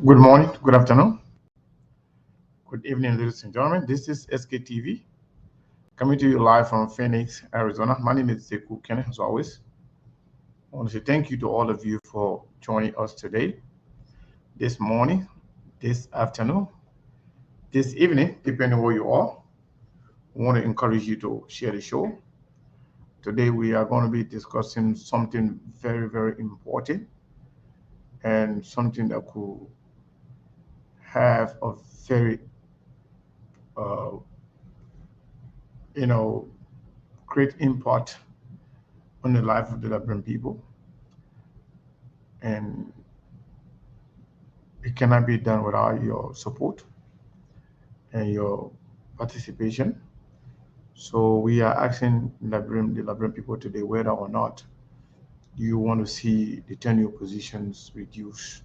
Good morning, good afternoon, good evening, ladies and gentlemen. This is SKTV coming to you live from Phoenix, Arizona. My name is Sekou Kene, as always. I want to say thank you to all of you for joining us today, this morning, this afternoon, this evening, depending where you are. I want to encourage you to share the show. Today, we are going to be discussing something very, very important and something that could have a very uh, great impact on the life of the Liberian people, and it cannot be done without your support and your participation. So we are asking the Liberian people today whether or not you want to see the tenure positions reduced,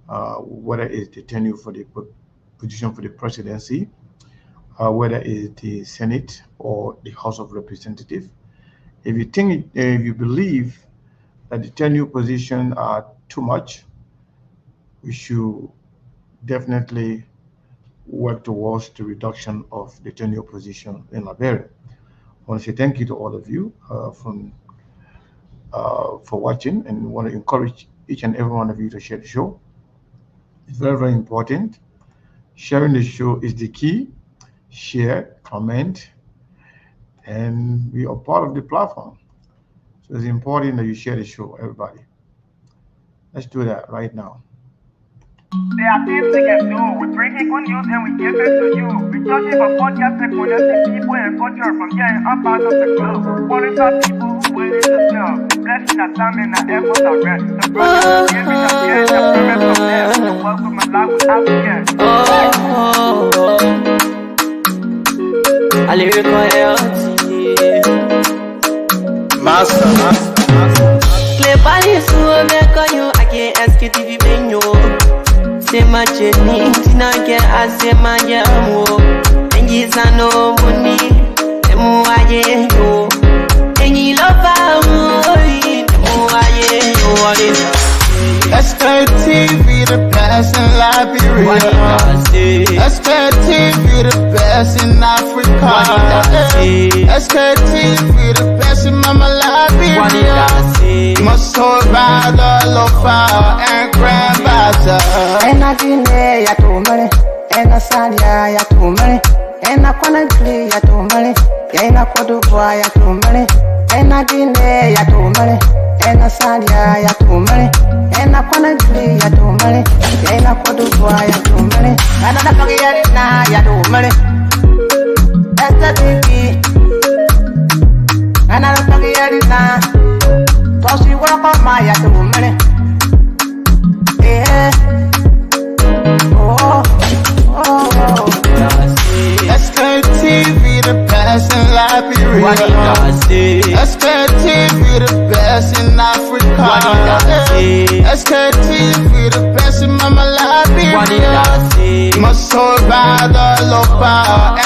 whether it's the tenure for the position for the presidency, whether it's the Senate or the House of Representatives. If you believe that the tenure positions are too much, we should definitely work towards the reduction of the tenure position in Liberia. I want to say thank you to all of you for watching, and want to encourage each and every one of you to share the show. It's very, very important. Sharing the show is the key. Share, comment, and we are part of the platform. So it's important that you share the show, everybody. Let's do that right now. There are things we can do. We bring in good news and we give it to you. We touch it for podcast and connecting people and culture from here and up out of the globe. Calling out people who willing to serve. Blessing our time and our efforts are rest. The brothers giving us here and the promise from them. The work with my life without fear. I lyrical Master. Play body so make you I can't ask you TV menu. Say my journey, Tina get I say my jamo. And you no money, and muaye yo. And you love what is SKTV the best in Liberia. SKTV the best in Africa. SKTV the best in Mama Liberia. Must hold by the lofa and grandfather. And I didn't ya to money, and I said ya to money, and I can't play ya to money, and I could do ya to money, and I didn't ya to money, and I said ya to money, and I can't play ya to money, and I could do ya to money, and I don't get it now ya to money. That's the thing, and I don't get it now. So she work on my ya to money. Yeah. SKTV the best in Liberia. SKTV the best in Africa. SKTV the best in Mama Liberia. Must hold by the lofa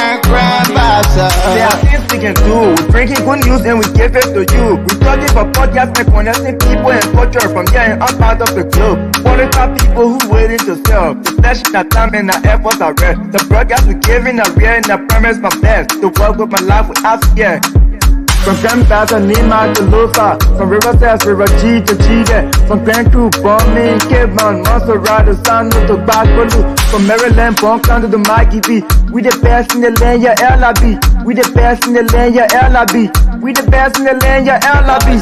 and grandfather. There are things we can do. We bring in good news and we give it to you. We touch it for podcast and connecting people and culture from here and up out of the globe. Calling out people who willing to serve. The flesh, our time and our efforts are rest. The broadcast we giving are real and the promise my best. To work with my life without fear. From grandfather Nima to Lufa, from Riverside, River G to Chile, from Grand Crew, Bombing, Kidman, Montserrat, San to Bacalu, from Maryland, Bonk to the Maggie B. We the best in the land, yeah, LIB. We the best in the land, yeah, LIB. We the best in the land, yeah, LIB.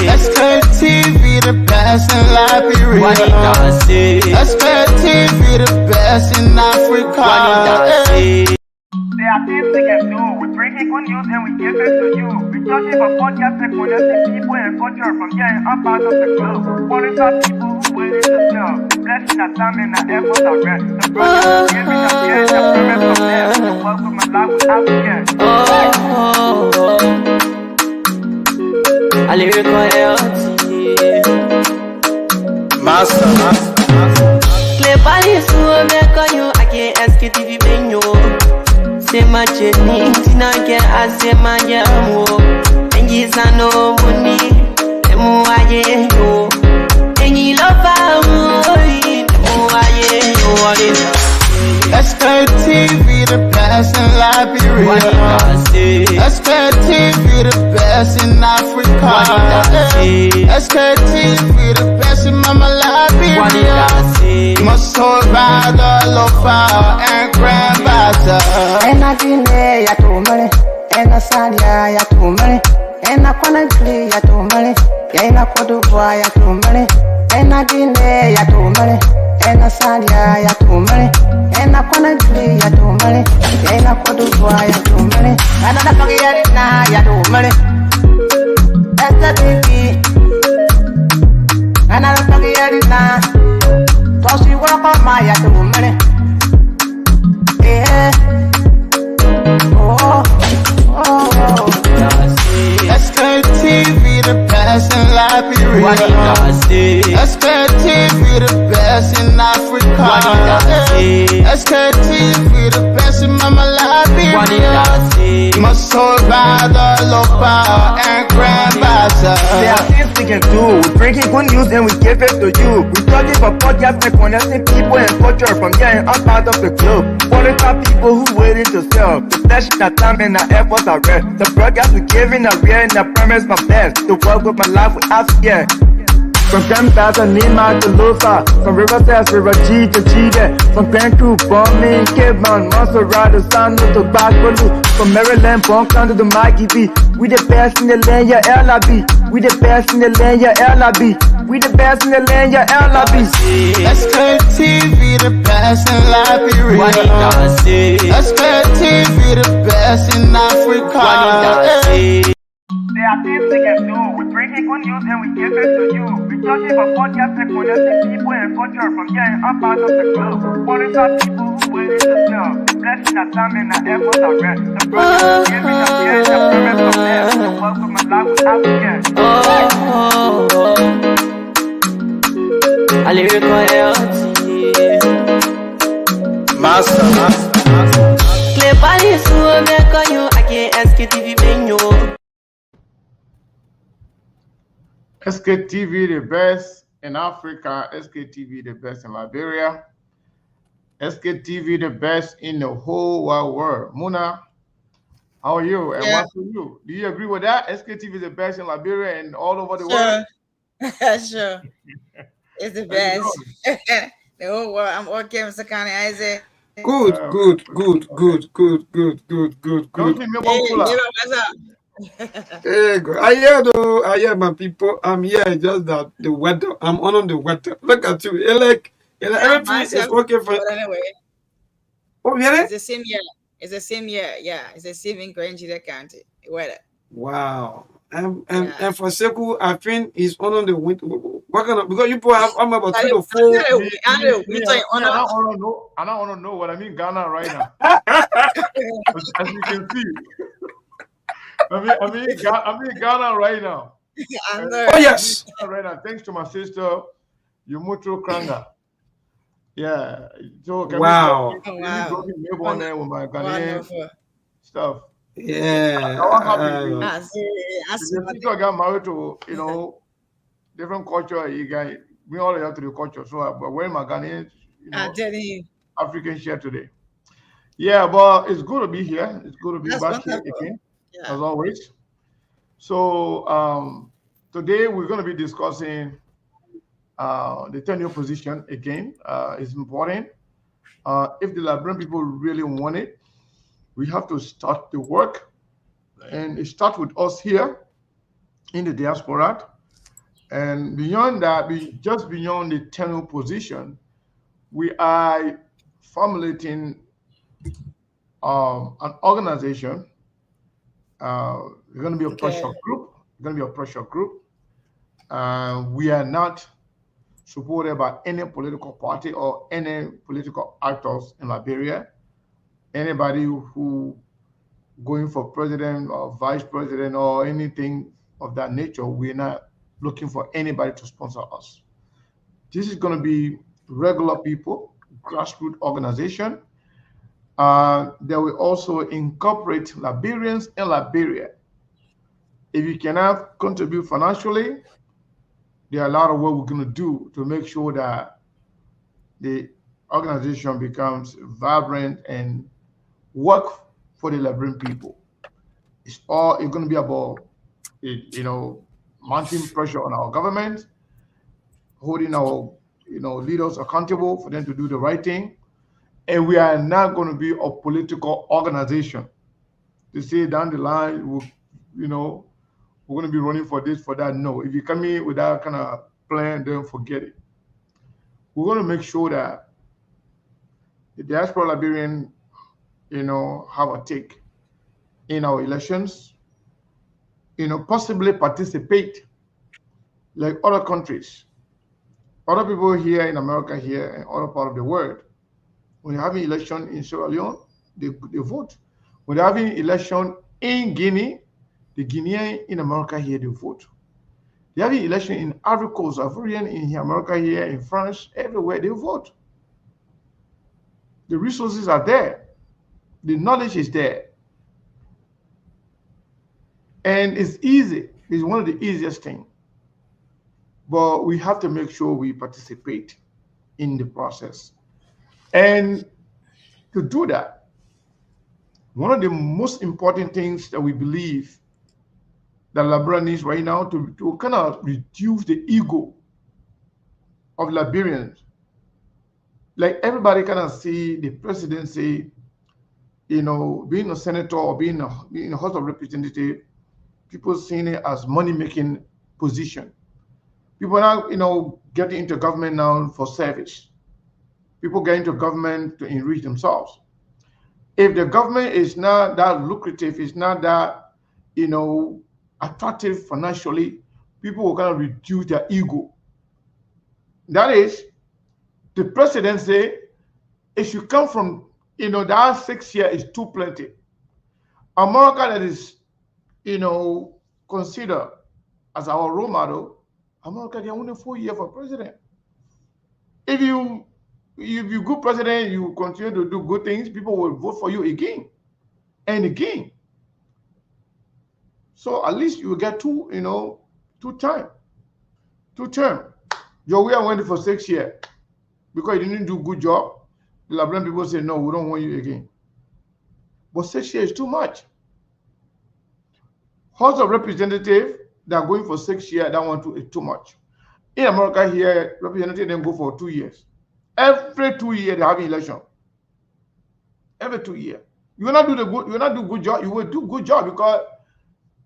SKTV the best in Liberia. SKTV the best in Africa. There are things we can do. We bring in good news and we give it to you. We touch it for podcast and connecting people and culture from here and up out of the globe. Calling out people who willing to serve. Blessing our time and our efforts are rest. The brothers giving us here and the promise from them. The work with my life without fear. I lyrical Master. Play body so make you I can't ask you TV menu. Say my journey, Tina get I say my jamo. And you no money, and muaye yo. And you love SKTV the best in Liberia. SKTV the best in Africa. SKTV the best in Mama Liberia. Must hold by the lofa and grandfather. And I delay ya to money, and I salia ya to money, and I wanna play ya to money, and I could do boy ya to money, and I delay ya to money, and I salia ya to money, and I wanna play ya to money, and I could do boy ya to money, and I forget it now ya to money. That's the baby, and I forget it now. Toss you walk on my ya to money. Yeah. SKTV the best in Liberia. SKTV the best in Africa. SKTV the best in Mama Liberia. Must hold by the lofa and grandfather. There are things we can do. We bring in good news and we give it to you. We talking for podcasts and connecting people and culture from here and outside of the globe. Qualified people who waiting to sell. The flesh, the time, and the efforts are red. The broadcast we giving are real and the premise my best. The work with my life with us, yeah. From Grandpa's and Nima to Lufa, from River Test, River G to Chide, from Grand Crew, Bombing, Kidman, Monster Rider, San to Bakulu, from Maryland, Punk to the Mikey B. We the best in the land, yeah, LIB. We the best in the land, yeah, LIB. We the best in the land, yeah, LIB. SKTV the best in Liberia. SKTV the best in Africa. There are things we can do. We bring in good news and we give it to you. We talking for podcasts and connecting people and culture from here and outside of the globe. Qualified people who waiting to sell. Blessing the time and the efforts are red. The brothers giving us here and the premise of them. The work with my life with African. A lyrical health. Master. Clay Paris, who make on you, I can't ask you to be menu. SKTV the best in Africa, SKTV the best in Liberia, SKTV the best in the whole wide world. Muna, how are you? And what's for you? Do you agree with that? SKTV is the best in Liberia and all over the world? Sure. It's the best. The whole world. I'm okay, Mr. Kanye Isaac. Good. Don't give me one pull up. What's up? Hey, good. I hear my people. I'm here. Just that the weather. I'm on the weather. Look at you. Everything is okay for. But anyway, Oh, really? it's the same year. It's the same year. Yeah, it's the same in Grangida County. Weather. Wow. And for Seku, I think he's on the winter. What kind of? Because you people have about 3 to 4. I don't want to know what I mean Ghana right now. As you can see. I'm in Ghana right now. Oh, yes. Right now, thanks to my sister, Yumuto Kranga. Yeah. So Wow. With my Ghanaian stuff. Yeah. The sister got married to, different culture. You guys, we all have to the culture. So I'm wearing my Ghanaian, I'm telling you. African shirt today. Yeah, but it's good to be here. It's good to be That's back here wonderful. again. Yeah. As always. So today we're going to be discussing the tenure position again. It's important. If the Liberian people really want it, we have to start the work, and it starts with us here in the diaspora. And beyond that, just beyond the tenure position, we are formulating an organization. We're going to be a pressure group. We are not supported by any political party or any political actors in Liberia. Anybody who going for president or vice president or anything of that nature, we're not looking for anybody to sponsor us. This is going to be regular people, grassroots organization. They will also incorporate Liberians in Liberia. If you cannot contribute financially, there are a lot of work we're going to do to make sure that the organization becomes vibrant and work for the Liberian people. It's going to be about mounting pressure on our government, holding our leaders accountable for them to do the right thing, and we are not going to be a political organization to say down the line you know we're going to be running for this for that. No, if you come in with that kind of plan, then forget it. We're going to make sure that the diaspora Liberian have a take in our elections, possibly participate like other countries, other people here in America, here and other part of the world. When you're having election in Sierra Leone, they vote. When they're having election in Guinea, the Guinean in America here, they vote. They're having election in Ivory Coast, Ivorian in America here, in France, everywhere, they vote. The resources are there. The knowledge is there. And it's easy. It's one of the easiest things. But we have to make sure we participate in the process. And to do that, one of the most important things that we believe that Liberia needs right now to kind of reduce the ego of Liberians. Like everybody kind of see the presidency, being a senator or being in a House of Representatives, people seeing it as money-making position. People are now, getting into government now for service. People get into government to enrich themselves. If the government is not that lucrative, it's not that, attractive financially, people will kind of reduce their ego. That is, the presidency, it should come from, that 6 years is too plenty. America that is, considered as our role model, America, they only 4 years for president. If you good president, you continue to do good things, people will vote for you again and again. So at least you will get two term. Your way went for 6 years because you didn't do a good job. The Liberian people say, no, we don't want you again. But 6 years is too much. House of Representatives, they are going for 6 years, that one is too much. In America here, representatives then go for 2 years. Every 2 years they have election. Every 2 years. You will not do good job. You will do good job because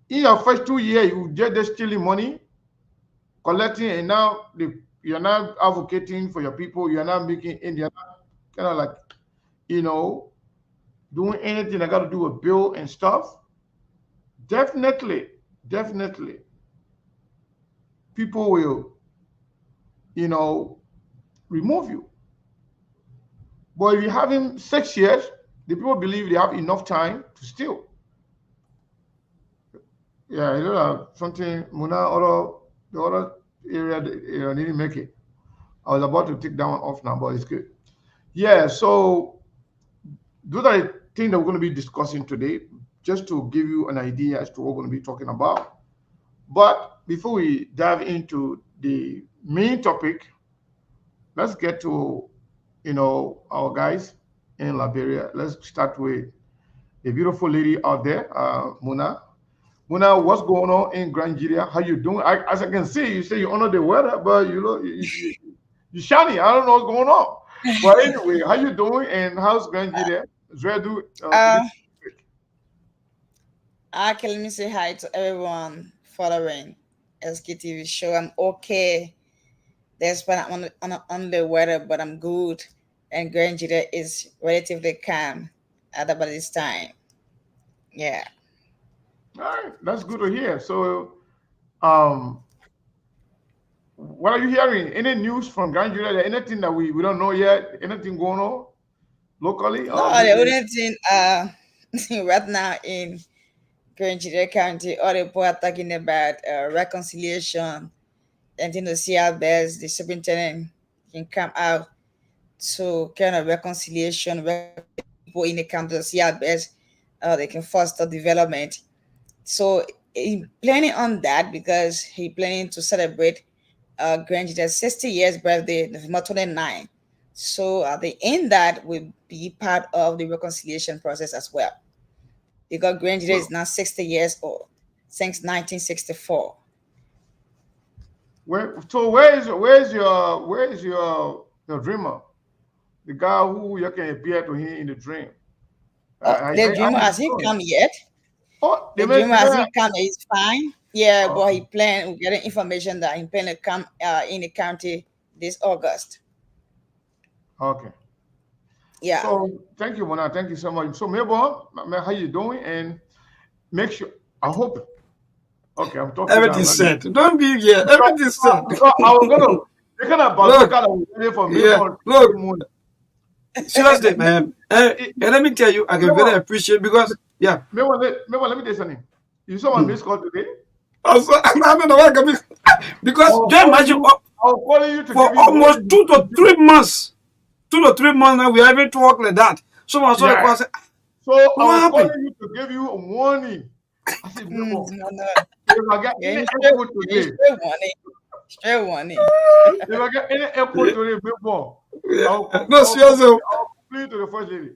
in your first 2 years you just stealing money, collecting, and now you're not advocating for your people. You're not making India kind of like doing anything that got to do with bill and stuff. Definitely, people will remove you. But if you're having 6 years, the people believe they have enough time to steal. Yeah, something Muna the other area didn't make it. I was about to take that one off now, but it's good. Yeah, so those are the things that we're going to be discussing today, just to give you an idea as to what we're going to be talking about. But before we dive into the main topic, let's get to our guys in Liberia. Let's start with the beautiful lady out there, Muna. Muna, what's going on in Nigeria? How you doing? As I can see, you say you honor the weather, but you shiny. I don't know what's going on. But anyway, how you doing? And how's Nigeria? Okay, let me say hi to everyone following SKTV show. I'm okay. Despite on the weather, but I'm good. And Nigeria is relatively calm at about this time. Yeah. All right, that's good to hear. So, what are you hearing? Any news from Nigeria? Anything that we don't know yet? Anything going on locally? No, the only thing right now in Nigeria County, all the people are talking about reconciliation, and then the CRBS, the superintendent can come out to kind of reconciliation, people in the county, the CRBS, they can foster development. So he planning on that because he planning to celebrate Grange's 60 years birthday, November 29. So the in that will be part of the reconciliation process as well. Because Grand Jide is now 60 years old since 1964. Where's your dreamer? The guy who you can appear to him in the dream. The dreamer hasn't come yet. Oh, The they make dreamer hasn't come. It's fine. Yeah, oh, but he planned. We're getting information that he planned to come in the county this August. okay. Yeah. So thank you, Mona. Thank you so much. So maybe how you doing? And make sure. I hope. Okay, I'm talking down. Everything's set. Don't be here. Everything's set. Because I was gonna. They kind of Look, kind of waiting for me. yeah, look, seriously, man. And let me tell you, I can very appreciate because, yeah. Maybe let me tell you something. You saw my missed call today. Also, I don't know why I can be, because just imagine I was calling you to for give you almost 2 to 3 months. 2 to 3 months now, we haven't talked like that. So I saw the call. So I was happened? calling you to give you a warning. I said, No. if I get any echo today, Straight warning. if I get any echo today, before, No, seriously. I'll complain to the first lady.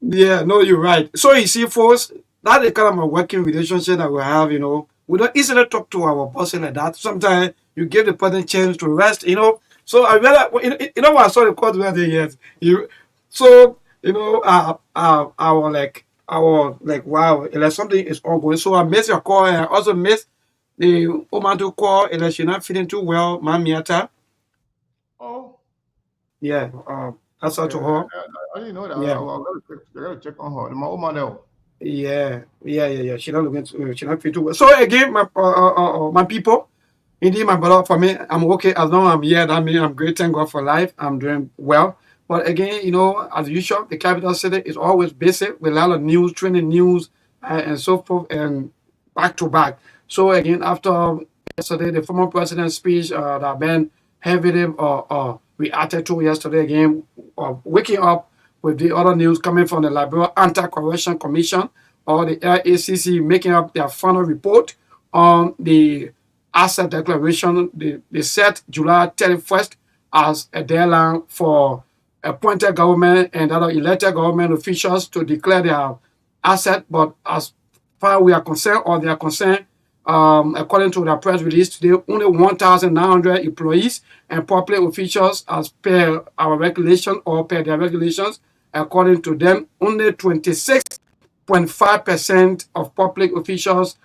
Yeah, no, you're right. So you see, folks, that's the kind of a working relationship that we have, you know. We don't easily talk to our person like that. Sometimes you give the person chance to rest, you know. So I realized, you know what I saw the court the other years. So, you know, I was like, wow, like something is ongoing. So I missed your call, and I also missed the woman to call, and she's not feeling too well, Mamiata. Oh, Yeah, that's out to okay. her. I didn't know that. Yeah. I gotta check on her. My woman there. Yeah. She not looking. She not feel too well. So again, my people, indeed, my brother. For me, I'm okay as long as I'm here. That means I'm great. Thank God for life. I'm doing well. But again, you know, as usual, the capital city is always busy with a lot of news, trending news, and so forth, and back to back. So again, after yesterday, the former president's speech that Ben heavily reacted to yesterday again, waking up with the other news coming from the Liberia Anti-Corruption Commission or the LACC making up their final report on the asset declaration. They set July 31st as a deadline for appointed government and other elected government officials to declare their asset. But as far as we are concerned, or they are concerned, according to the press release today, only 1,900 employees and public officials, as per our regulation or per their regulations, according to them, only 26.5% of public officials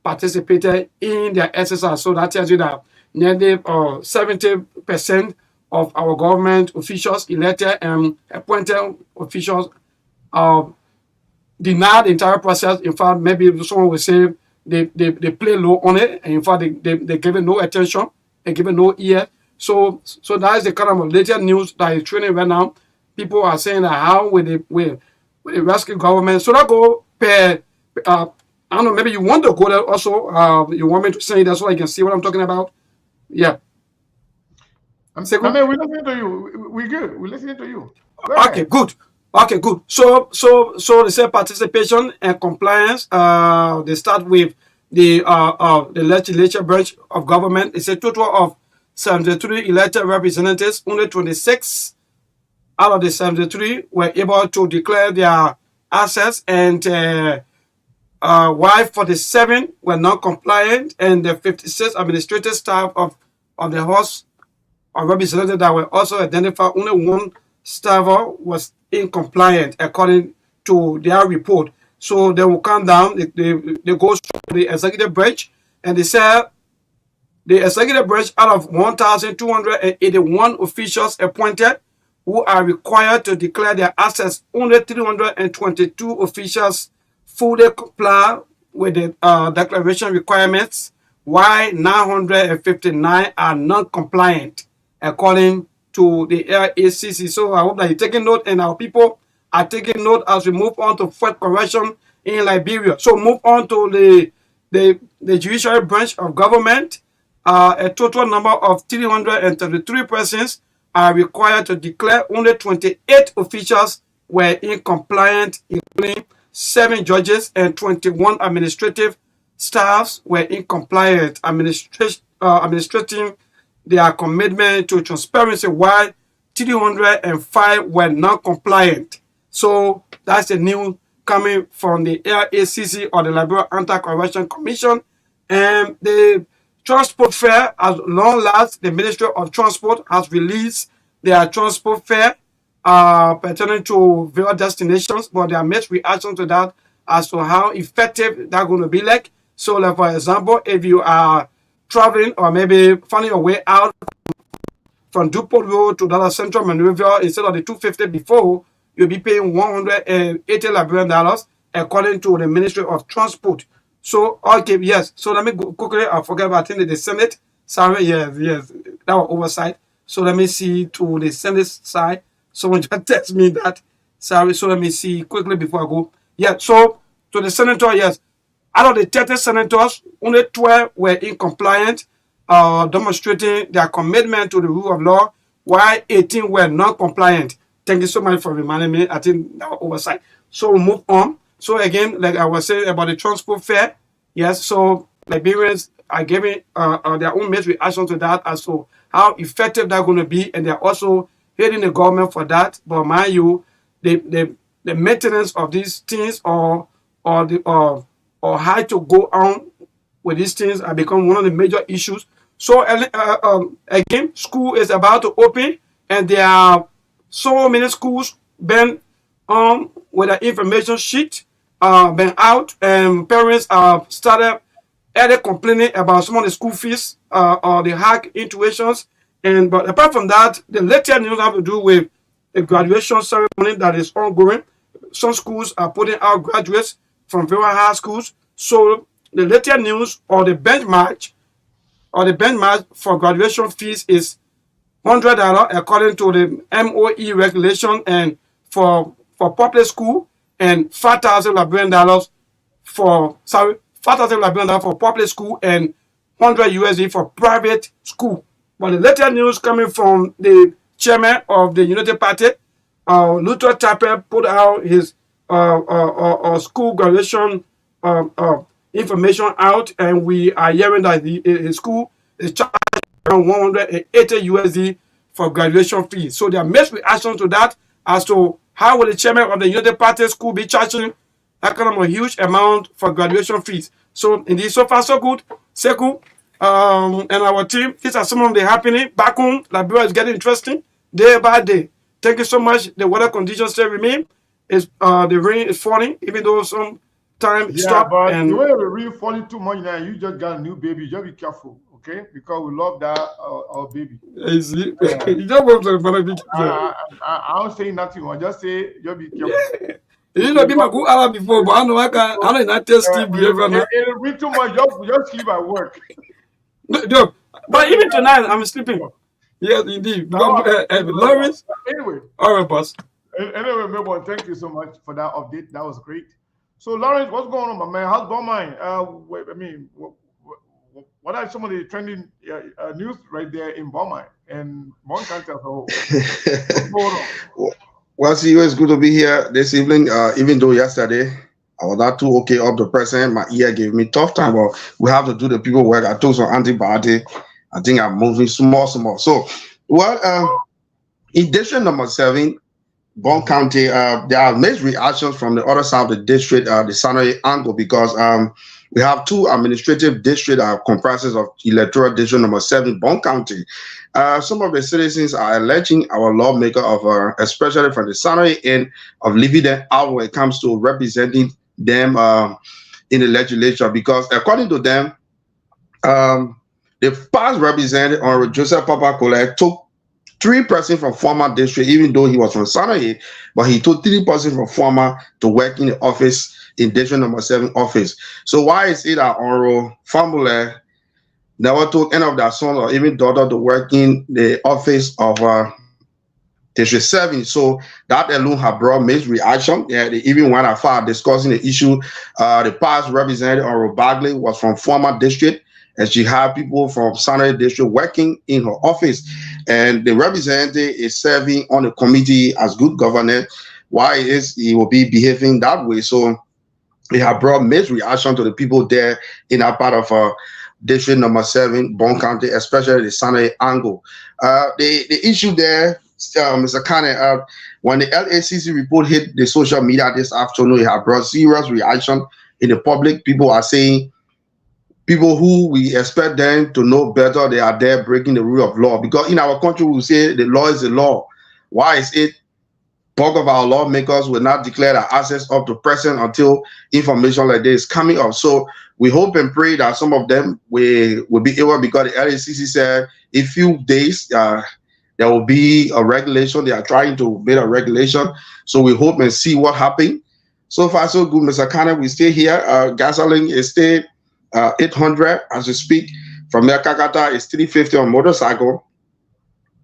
participated in their exercise. So that tells you that nearly 70% of our government officials, elected and appointed officials, denied the entire process. In fact, maybe someone will say they play low on it, and in fact, they give it no attention, they give it no ear. So that is the kind of latest news that is trending right now. People are saying that how will the rescue government? So that go per, I don't know, maybe you want to go there also. You want me to say that so I can see what I'm talking about? Yeah. I mean, we're listening to you. We're good. We're listening to you. Okay, good. Okay, good. So they say participation and compliance. They start with the legislature branch of government. It's a total of 73 elected representatives. Only 26 out of the 73 were able to declare their assets, and while 47 were not compliant, and the 56 administrative staff of the House of Representatives that were also identified, only one staffer was incompliant according to their report. So they will come down, they go to the executive branch, and they say the executive branch, out of 1,281 officials appointed who are required to declare their assets, only 322 officials fully comply with the declaration requirements, while 959 are non-compliant according to the LACC. So I hope that you're taking note, and our people are taking note as we move on to fourth correction in Liberia. So move on to the judicial branch of government. A total number of 333 persons are required to declare. Only 28 officials were incompliant, including 7 judges and 21 administrative staffs were incompliant, administrating their commitment to transparency, while 305 were non-compliant. So that's the news coming from the LACC, or the Liberia Anti-Corruption Commission. And the transport fare, at long last, the Ministry of Transport has released their transport fare pertaining to various destinations, but there are mixed reactions to that as to how effective that's going to be like. So, like for example, if you are traveling or maybe finding your way out from Dupont Road to Dallas Central Monrovia, instead of the 250 before, you'll be paying $180 Liberian dollars according to the Ministry of Transport. So, okay, yes. So let me go quickly. I forget about, I think the Senate. Sorry, yes, that was oversight. So let me see to the Senate side. Someone just text me that. Sorry, so let me see quickly before I go. Yeah, so to the senator, yes. Out of the 30 senators, only 12 were in compliance, demonstrating their commitment to the rule of law, while 18 were non-compliant. Thank you so much for reminding me. I think that was oversight. So we'll move on. So again, like I was saying about the transport fare, yes, so Liberians are giving their own mixed reaction to that as to how effective that's going to be, and they're also hating the government for that. But mind you, the maintenance of these things or how to go on with these things have become one of the major issues. So again, school is about to open, and there are so many schools been on with an information sheet been out, and parents have started early complaining about some of the school fees or the hack intuitions. And but apart from that, the latest news have to do with the graduation ceremony that is ongoing. Some schools are putting out graduates from very high schools. So the latest news or the benchmark for graduation fees is $100 according to the MOE regulation, and for public school, and $5,000 for $5,000 for public school, and $100 for private school. But the latest news coming from the chairman of the United Party, Luther Tapper, put out his school graduation information out, and we are hearing that his school is charging around $180 for graduation fees. So there are mixed reactions to that as to how will the chairman of the United Party school be charging that kind of a huge amount for graduation fees. So indeed, so far so good. Sekou and our team, these are some of the happening back home. Liberia is getting interesting day by day. Thank you so much. The weather conditions still remain. The rain is falling, even though some time stop. But and the way the rain falling too much now, you just got a new baby. Just be careful, okay? Because we love that our baby. You don't want to be careful. I don't say nothing. I just say just be careful. You know, be my good Arab before, but I know I don't not test Steve behavior now. It'll be too much. Just sleep at work. No, but even tonight, I'm sleeping. Yes, indeed. Lawrence. Anyway. All right, boss. Anyway, Melbourne, thank you so much for that update. That was great. So, Lawrence, what's going on, my man? How's Beaumont? What are some of the trending news right there in Beaumont and Beaumont County as a whole? What's going on? Well, see, it's good to be here this evening. Even though yesterday I was not too okay up the present, my ear gave me tough time. But we have to do the people work. I took some antibiotic. I think I'm moving small. So, well, in district number 7, Bon County, there are mixed reactions from the other side of the district, the Sanoye angle, because we have 2 administrative districts comprises of electoral district number 7, Bon County. Some of the citizens are alleging our lawmaker especially from the Sanoye end, of leaving them out when it comes to representing them in the legislature, because according to them, the past representative, Honorable Joseph Papa Kole, took 3 persons from former district, even though he was from Sanoye, but he took 3 persons from former to work in the office in district number 7 office. So why is it that Honorable Famule never took any of their sons or even daughter to work in the office of district 7? So that alone have brought mixed reaction. Yeah, they even went as far discussing the issue. The past representative Honorable Bagley was from former district, and she had people from Sanoye district working in her office, and the representative is serving on the committee as good governor. Why is he will be behaving that way? So it have brought mixed reaction to the people there in that part of district number 7, Bon County, especially the Sanoye angle. The issue there Mr. Kane, when the LACC report hit the social media this afternoon, it had brought serious reaction in the public. People are saying people who we expect them to know better, they are there breaking the rule of law. Because in our country, we say the law is the law. Why is it bulk of our lawmakers will not declare their access up to present until information like this is coming up? So we hope and pray that some of them will be able, because the LACC said in a few days there will be a regulation. They are trying to build a regulation. So we hope and see what happens. So far, so good, Mr. Kane. We stay here. Gasoline is still 800 as we speak. From there, Kakata is 350 on motorcycle.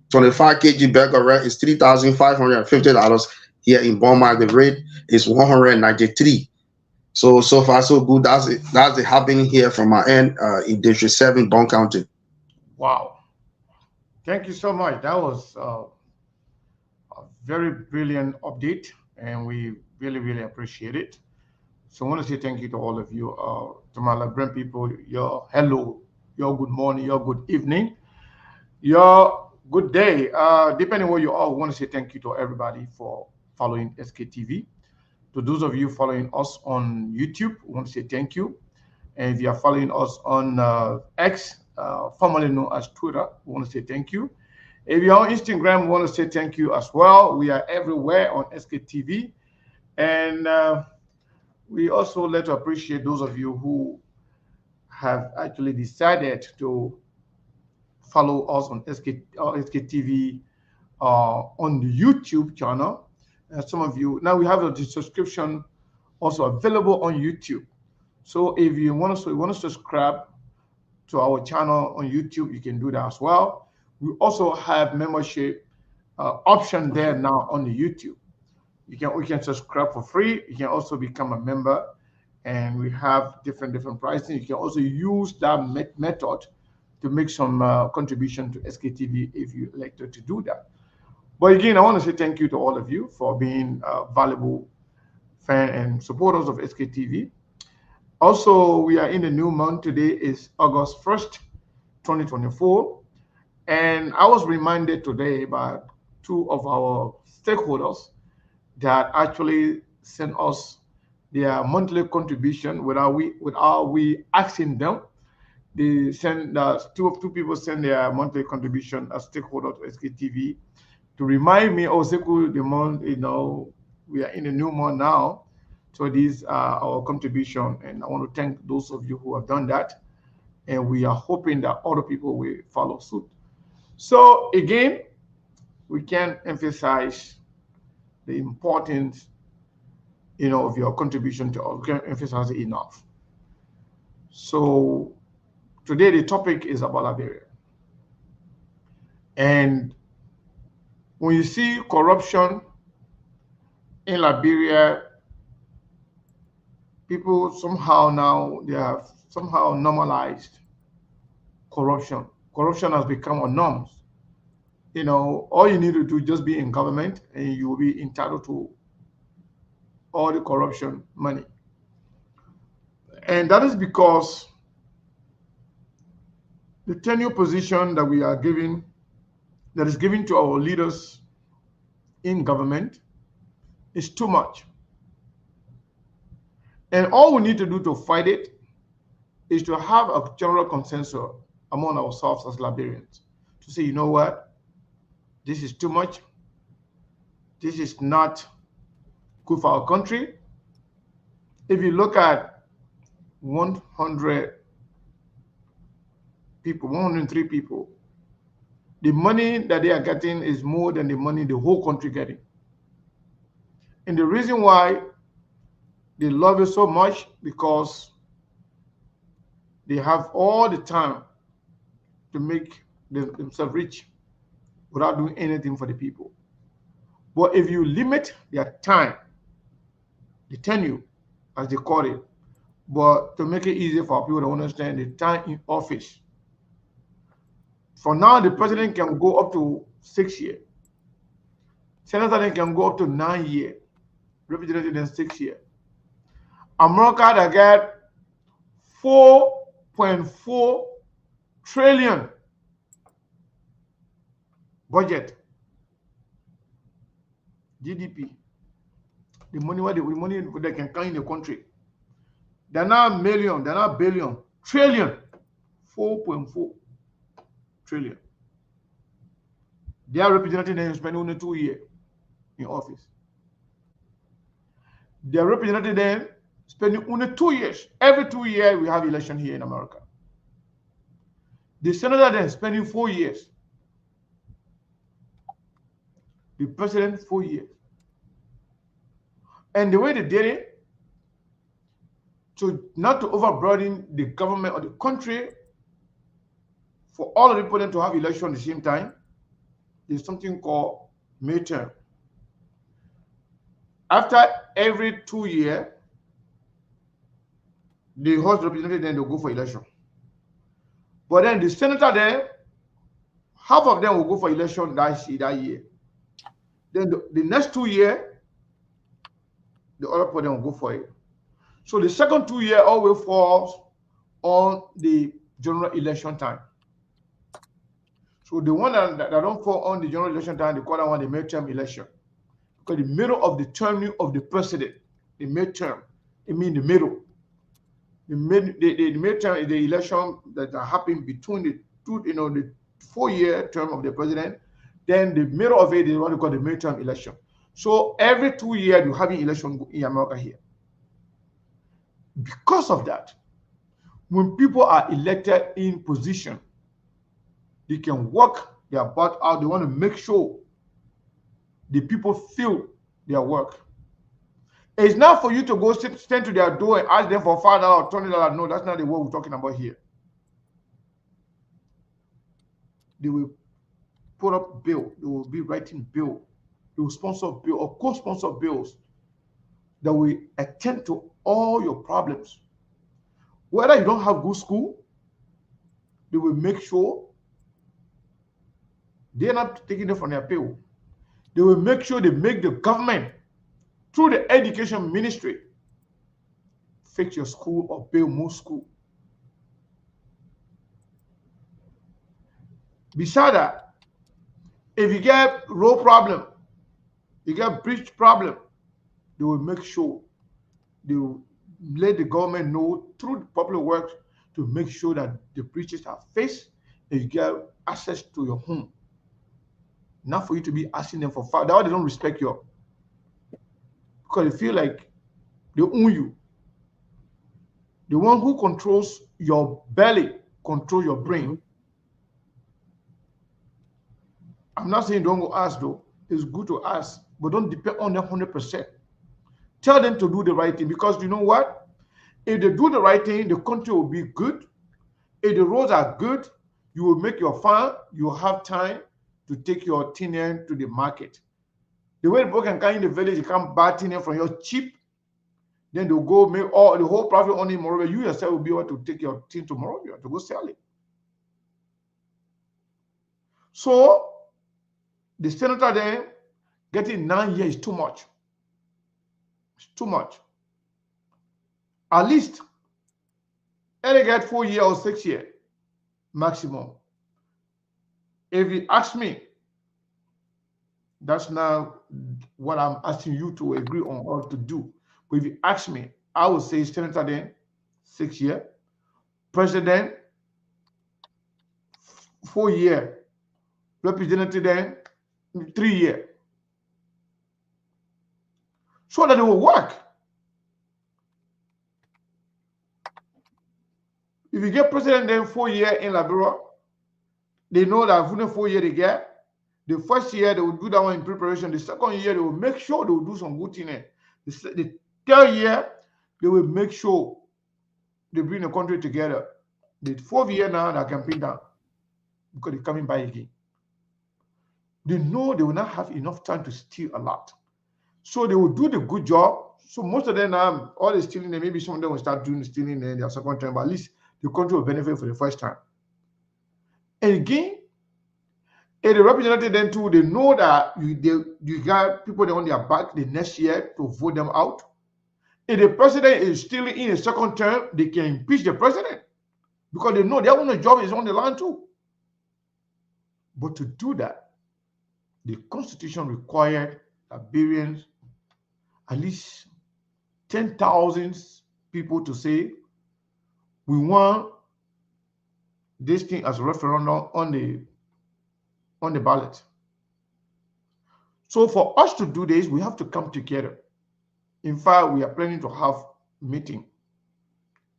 25 kg bag of red is $3,550 here in Beaumont. The rate is 193. So far so good. That's it. That's the happening here from my end in District 7, Bond County. Wow. Thank you so much. That was a very brilliant update, and we really appreciate it. So I want to say thank you to all of you, to my Liberian people. Your hello, your good morning, your good evening, your good day. Depending where you are, we want to say thank you to everybody for following SKTV. To those of you following us on YouTube, we want to say thank you. And if you are following us on X, formerly known as Twitter, we want to say thank you. If you're on Instagram, we want to say thank you as well. We are everywhere on SKTV. And we also like to appreciate those of you who have actually decided to follow us on SKTV on the YouTube channel. Some of you, now we have the subscription also available on YouTube. So if you want to subscribe to our channel on YouTube, you can do that as well. We also have membership option there now on the YouTube. We can subscribe for free. You can also become a member, and we have different pricing. You can also use that method to make some contribution to SKTV if you like to do that. But again, I want to say thank you to all of you for being valuable fan and supporters of SKTV. Also, we are in the new month. Today is August 1st, 2024. And I was reminded today by two of our stakeholders that actually sent us their monthly contribution without we asking them. They send two people send their monthly contribution as stakeholder to SKTV to remind me, oh, Seku, the month, we are in a new month now. So these are our contribution, and I want to thank those of you who have done that. And we are hoping that other people will follow suit. So again, we can't emphasize the importance, of your contribution to us. We can't emphasize it enough. So today the topic is about Liberia. And when you see corruption in Liberia, people they have somehow normalized corruption. Corruption has become a norm. All you need to do is just be in government, and you will be entitled to all the corruption money. And that is because the tenure position that we are giving, that is given to our leaders in government, is too much. And all we need to do to fight it is to have a general consensus among ourselves as Liberians to say, you know what, this is too much. This is not good for our country. If you look at 100 people, 103 people, the money that they are getting is more than the money the whole country getting. And the reason why they love it so much, because they have all the time to make themselves rich without doing anything for the people. But if you limit their time, the tenure, as they call it, but to make it easier for people to understand the time in office. For now, the president can go up to 6 years. Senator can go up to 9 years. Representative in 6 years. America that got 4.4 trillion budget. GDP, the money they can count in the country. They're not million, they're not billion, trillion, 4.4 trillion. They are representing them spending only 2 years in office. They are representing them spending only 2 years. Every 2 years we have election here in America. The senator then spending 4 years. The president 4 years. And the way they did it, not to overburden the government or the country, for all of the people to have election at the same time, there's something called midterm. After every 2 years, the House representative then will go for election. But then the senator there, half of them will go for election that year. Then the next 2 years, the other people then will go for it. So the second 2 years always falls on the general election time. So the one that don't fall on the general election time, they call that one the midterm election. Because the middle of the term of the president, the midterm, it means the middle. The midterm is the election that happen between the two, the 4-year term of the president. Then the middle of it is what we call the midterm election. So every 2 years you have an election in America here. Because of that, when people are elected in position, they can work their butt out. They want to make sure the people feel their work. It's not for you to go stand to their door and ask them for $5 or $20. No, that's not the word we're talking about here. They will put up bill. They will be writing bill. They will sponsor bill or co-sponsor bills that will attend to all your problems. Whether you don't have good school, they will make sure they're not taking it from their pay. They will make sure they make the government, through the education ministry, fix your school or build more school. Besides that, if you get road problem, you get bridge problem, they will make sure they will let the government know through the public works to make sure that the bridges are fixed and you get access to your home. Not for you to be asking them for $5. That's why they don't respect you. Because they feel like they own you. The one who controls your belly controls your brain. I'm not saying don't go ask though. It's good to ask, but don't depend on them 100%. Tell them to do the right thing, because you know what? If they do the right thing, the country will be good. If the roads are good, you will make your farm, you will have time to take your tenure to the market. The way people can come in the village, you can buy tenure from your cheap, then they'll go make all the whole profit on it. Moreover, you yourself will be able to take your tin tomorrow to go sell it. So the senator then getting 9 years is too much. It's too much. At least they get 4 years or 6 years maximum. If you ask me, that's not what I'm asking you to agree on or to do. But if you ask me, I would say senator then 6 years, president 4 years, representative then 3 years. So that it will work. If you get president then 4 years in Liberia, they know that within 4 years they get. The first year they will do that one in preparation. The second year they will make sure they will do some good thing. The third year they will make sure they bring the country together. The fourth year now they can bring down because they're coming by again. They know they will not have enough time to steal a lot. So they will do the good job. So most of them now, all the stealing, maybe some of them will start doing the stealing in their second time, but at least the country will benefit for the first time. And again, if the representative then too, they know that you got people on their back the next year to vote them out. If the president is still in a second term, they can impeach the president because they know their own job is on the line too. But to do that, the Constitution required Liberians, at least 10,000 people to say we want this thing as a referendum on the ballot. So for us to do this, we have to come together. In fact, we are planning to have a meeting.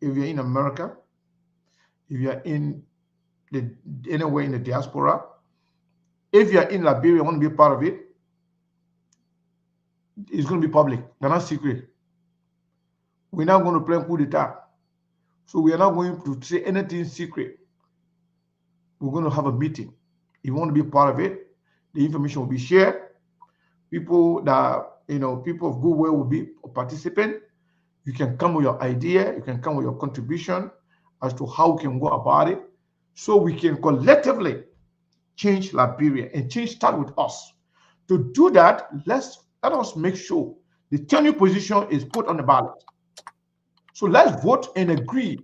If you're in America, if you're in anywhere in the diaspora, if you're in Liberia, you want to be part of it, it's going to be public. They're not secret. We're not going to plan coup d'etat. So we are not going to say anything secret. We're going to have a meeting. If you want to be part of it, the information will be shared. People that, people of goodwill will be a participant. You can come with your idea. You can come with your contribution as to how we can go about it. So we can collectively change Liberia, and change start with us. To do that, let us make sure the tenure position is put on the ballot. So let's vote and agree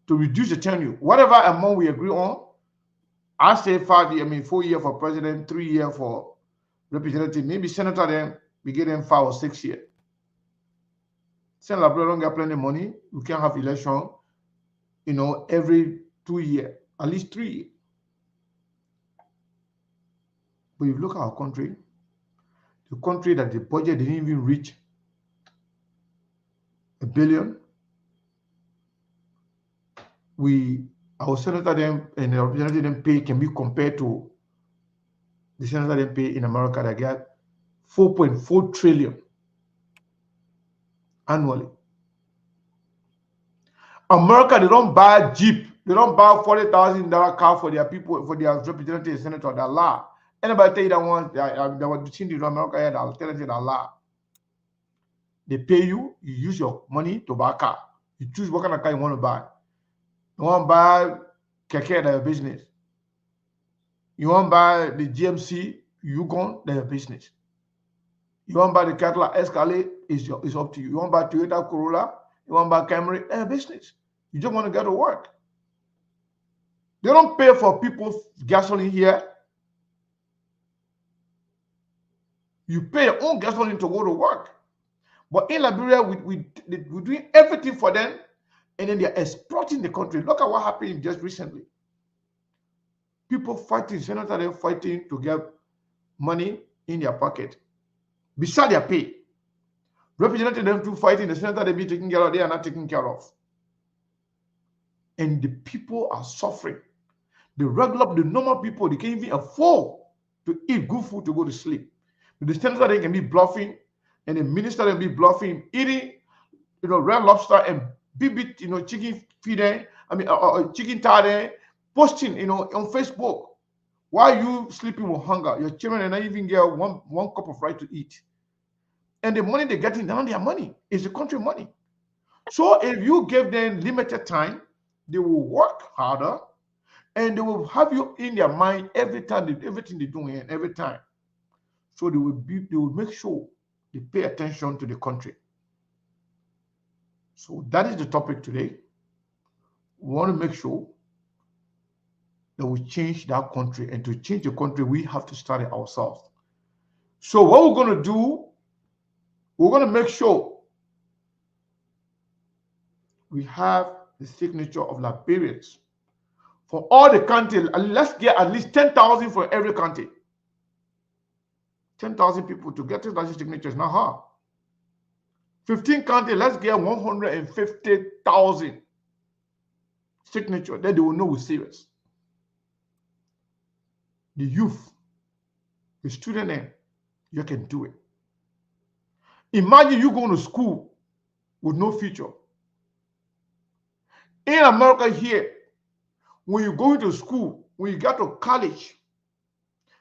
to reduce the tenure. Whatever amount we agree on, I say 4 years for president, 3 years for representative, maybe senator, then we get them 5 or 6 years. Senator don't get plenty of money. We can have election, every 2 years, at least 3 years. But if you look at our country, the country that the budget didn't even reach $1 billion, our senator then and the representative then pay can be compared to the senator then pay in America that get 4.4 trillion annually. America, they don't buy a Jeep. They don't buy $40,000 car for their people, for their representative and senator. That law. Anybody tell you that one, that was between the America here, I'll tell you that law. They pay you, you use your money to buy a car. You choose what kind of car you want to buy. You want to buy Keke, that's your business. You want to buy the GMC, Yukon, that's your business. You want to buy the Cadillac Escalade, it's up to you. You want to buy Toyota Corolla, you want to buy Camry, that's your business. You just want to get to work. They don't pay for people's gasoline here. You pay your own gasoline to go to work. But in Liberia, we're doing everything for them, and then they're exploiting the country. Look at what happened just recently. People fighting, senators, they're fighting to get money in their pocket, beside their pay. Representatives, them too fighting, the senator they be taking care of, they are not taken care of. And the people are suffering. The normal people, they can't even afford to eat good food to go to sleep. The senator, they can be bluffing, and the minister can be bluffing, eating, red lobster and BB, chicken feeding, chicken tare, posting, on Facebook. Why are you sleeping with hunger? Your children are not even get one cup of rice to eat. And the money they're getting, not their money, it's the country money. So if you give them limited time, they will work harder, and they will have you in their mind every time, everything they're doing, every time. So they will make sure they pay attention to the country. So that is the topic today. We want to make sure that we change that country, and to change the country, we have to start it ourselves. So what we're going to do, we're going to make sure we have the signature of Liberians for all the country. Let's get at least 10,000 for every country. 10,000 people to get 10,000 signatures, not hard. 15 countries, let's get 150,000 signatures. Then they will know we're serious. The youth, the student, you can do it. Imagine you going to school with no future. In America here, when you go into school, when you get to college,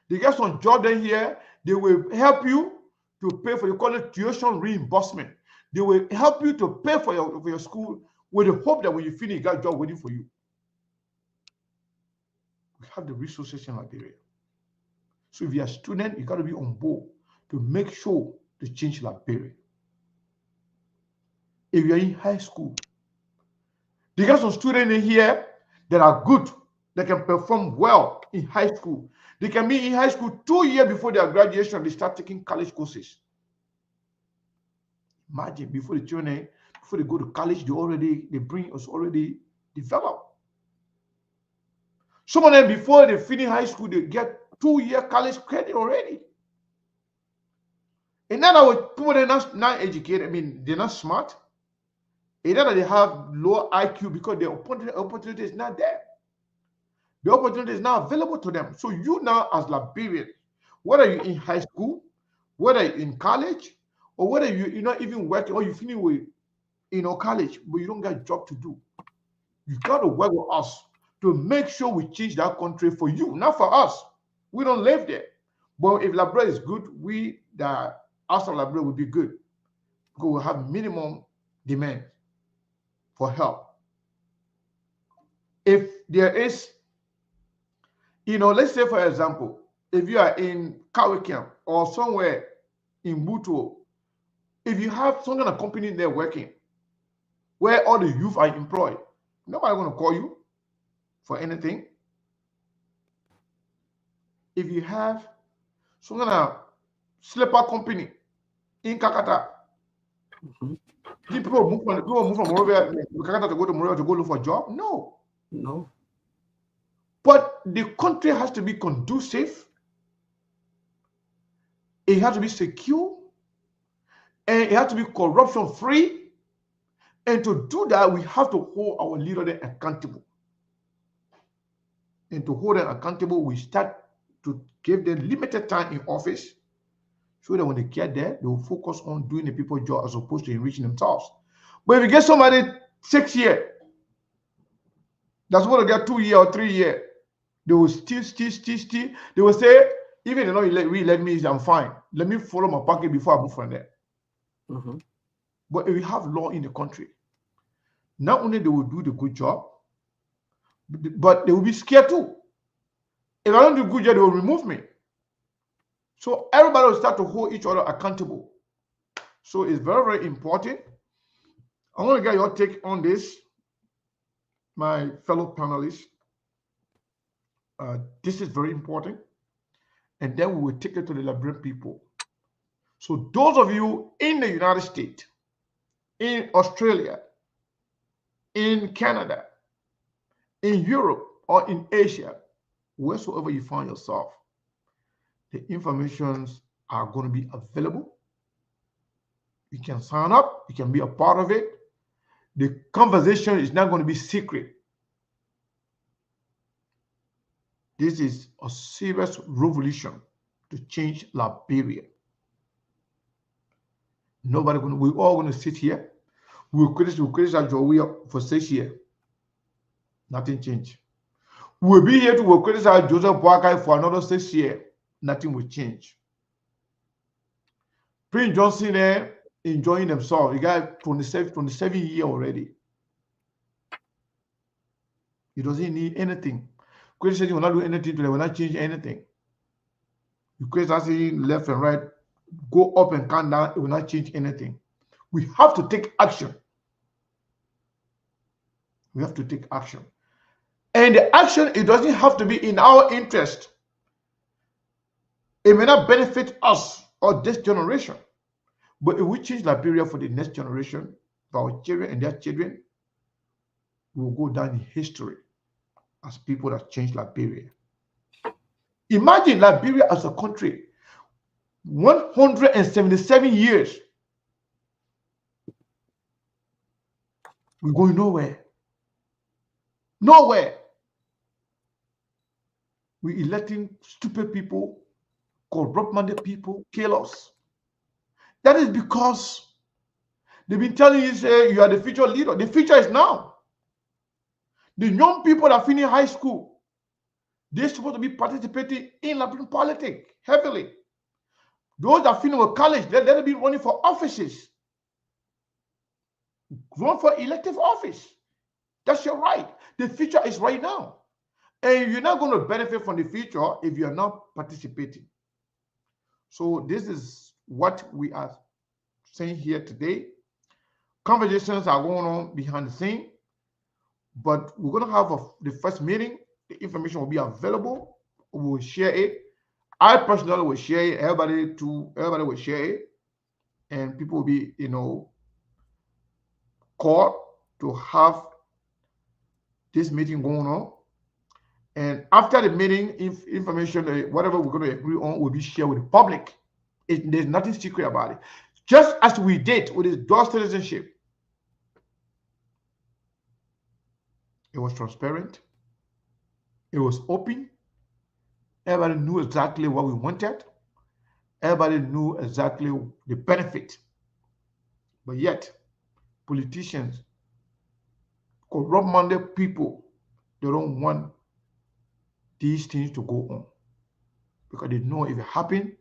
they get some job there here, they will help you to pay for, you call it tuition reimbursement. They will help you to pay for your school with the hope that when you finish, you got a job waiting for you. We have the resources in Liberia. So if you're a student, you got to be on board to make sure to change Liberia. If you're in high school, they got some students in here that are good, that can perform well in high school. They can be in high school 2 years before their graduation. They start taking college courses. Imagine before the children, before they go to college, they bring us already developed. Some of them, before they finish high school, they get 2-year college credit already. And now people are not educated. I mean, they're not smart. Either they have low IQ because the opportunity is not there. The opportunity is not available to them. So you now, as Liberian, whether you're in high school, whether you're in college, or whether you're not even working, or you finish with college, but you don't get a job to do, you got to work with us to make sure we change that country for you, not for us. We don't live there. But if Liberia is good, we, the outside Liberia, will be good because we'll have minimum demand for help. If there is, let's say, for example, if you are in Kawikiam or somewhere in Buto, if you have some kind of company there working where all the youth are employed, nobody's going to call you for anything. If you have some kind of slipper company in Kakata, people move from Monrovia, Kakata to go to Monrovia to go look for a job? No. But the country has to be conducive. It has to be secure. And it has to be corruption-free. And to do that, we have to hold our leaders accountable. And to hold them accountable, we start to give them limited time in office so that when they get there, they will focus on doing the people's job as opposed to enriching themselves. But if you get somebody 6 years, that's going to get 2 years or 3 years, they will still. They will say, even though you let me, I'm fine. Let me follow my package before I move from there. But if we have law in the country, not only they will do the good job, but they will be scared too. If I don't do a good job, they will remove me. So everybody will start to hold each other accountable. So it's very, very important. I want to get your take on this, my fellow panelists. This is very important. And then we will take it to the Liberian people. So those of you in the United States, in Australia, in Canada, in Europe, or in Asia, wheresoever you find yourself, the informations are going to be available. You can sign up. You can be a part of it. The conversation is not going to be secret. This is a serious revolution to change Liberia. We're all going to sit here. We'll criticize Joe for 6 years. Nothing changed. We'll be here to criticize Joseph Boakai for another 6 years. Nothing will change. Prince Johnson there enjoying himself. The guy 27 years already. He doesn't need anything. Criticism will not do anything to them, will not change anything. You criticize left and right, go up and come down, it will not change anything. We have to take action. We have to take action. And the action, it doesn't have to be in our interest. It may not benefit us or this generation, but if we change Liberia for the next generation, for our children and their children, we will go down in history as people that changed Liberia. Imagine Liberia as a country, 177 years. We're going nowhere. Nowhere. We're electing stupid people, corrupt-minded people, kill us. That is because they've been telling you, say, you are the future leader. The future is now. The young people that finish high school, they're supposed to be participating in Liberian politics heavily. Those that finish with college, let them be running for offices. Run for elective office. That's your right. The future is right now. And you're not going to benefit from the future if you're not participating. So this is what we are saying here today. Conversations are going on behind the scene, but we're going to have the first meeting. The information will be available. will share it. I personally will share it. Everybody will share it, and people will be, called to have this meeting going on. And after the meeting, if information, whatever we're going to agree on, will be shared with the public. There's nothing secret about it. Just as we did with this dual citizenship, it was transparent. It was open. Everybody knew exactly what we wanted. Everybody knew exactly the benefit. But yet, politicians, corrupt-minded people, they don't want these things to go on because they know if it happens,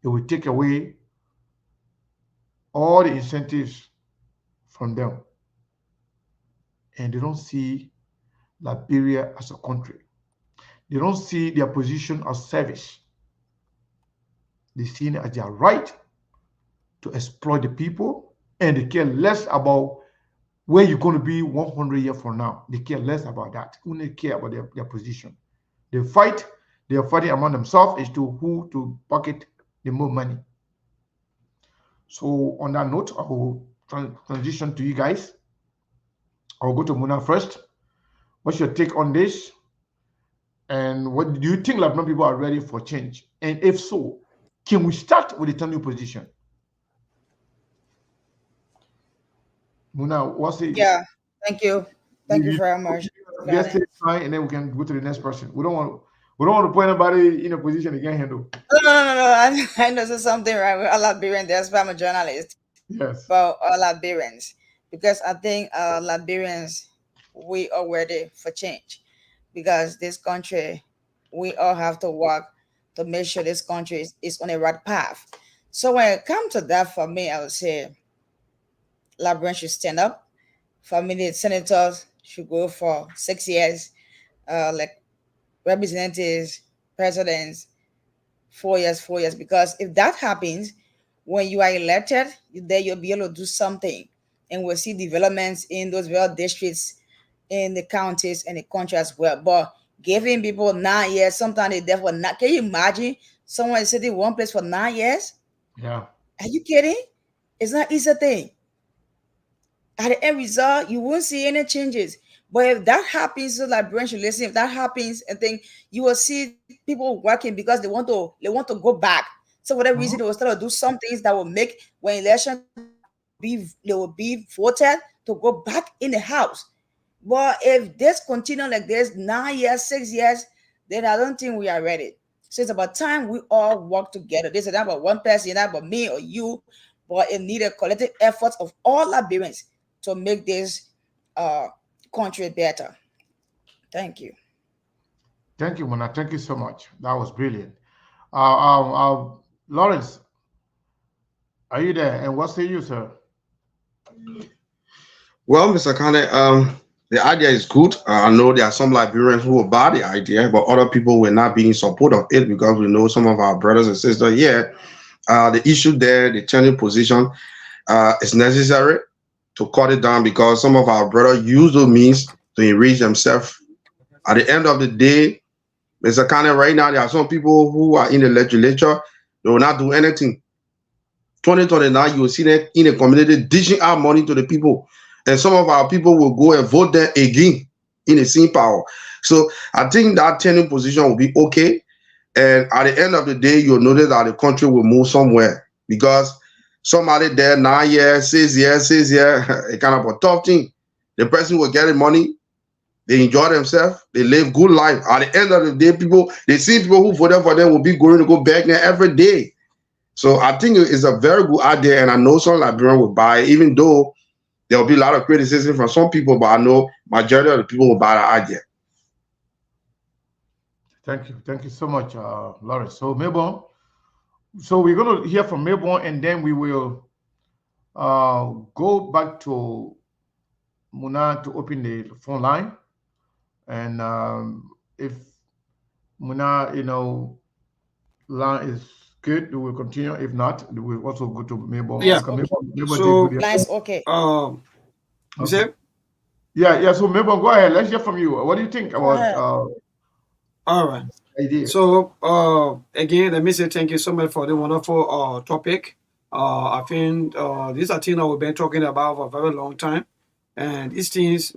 it will take away all the incentives from them. And they don't see Liberia as a country. They don't see their position as service. They see it as their right to exploit the people, and they care less about where you're going to be 100 years from now. They care less about that. Only care about their position. They are fighting among themselves as to who to pocket the more money. So on that note, I will transition to you guys. I'll go to Muna first. What's your take on this? And what do you think Lebanon people are ready for change? And if so, can we start with the tenure position? Muna, what's it? Yeah, thank you. Thank you very much. Just take time, and then we can go to the next person. We don't want to put anybody in a position they can't handle. No. I know there's something right with all Liberians. That's why I'm a journalist. Yes. For all Liberians, because I think Liberians, we are ready for change, because this country, we all have to work to make sure this country is on a right path. So when it comes to that, for me, I would say Liberians should stand up. For me, the senators should go for 6 years, like representatives, presidents, 4 years. Because if that happens, when you are elected, then you'll be able to do something, and we'll see developments in those real districts, in the counties and the country as well. But giving people 9 years, sometimes they there for not. Can you imagine someone sitting one place for 9 years? Yeah. Are you kidding? It's not easy thing. At the end result, you won't see any changes. But if that happens, so like Brent should listen, if that happens, I think you will see people working because they want to go back. So for that reason, they will start to do some things that will make when election they will be voted to go back in the house. But if this continue like this, 9 years, 6 years, then I don't think we are ready. So it's about time we all work together. This is not about one person, not about me or you, but it needs a collective effort of all Liberians to make this country better. Thank you. Thank you, Mona. Thank you so much. That was brilliant. Lawrence, are you there? And what say you, sir? Well, Mr. Kane, the idea is good. I know there are some Liberians who will buy the idea, but other people will not be in support of it because we know some of our brothers and sisters here. The issue there, the turning position, is necessary to cut it down because some of our brothers use those means to enrich themselves. At the end of the day, Mr. Kane, right now, there are some people who are in the legislature, they will not do anything. 2029, you will see them in the community dishing out money to the people. And some of our people will go and vote them again in the same power. So I think that turning position will be okay. And at the end of the day, you'll notice that the country will move somewhere because somebody there 9 years, 6 years, it's kind of a tough thing. The person will get the money, they enjoy themselves, they live good life. At the end of the day, they see people who voted for them will be going to go back there every day. So I think it's a very good idea, and I know some Liberians will buy it, even though there will be a lot of criticism from some people, but I know majority of the people will buy the idea. Thank you so much, Lawrence. So Melbourne, so we're going to hear from Melbourne, and then we will go back to Muna to open the phone line. And if Muna, line is good, we will continue. If not, we will also go to Melbourne. Yeah. Okay. So, Line's okay. Yeah. So Melbourne, go ahead. Let's hear from you. What do you think about All right. Idea. So again, let me say thank you so much for the wonderful topic. I think these are things that we've been talking about for a very long time, and these things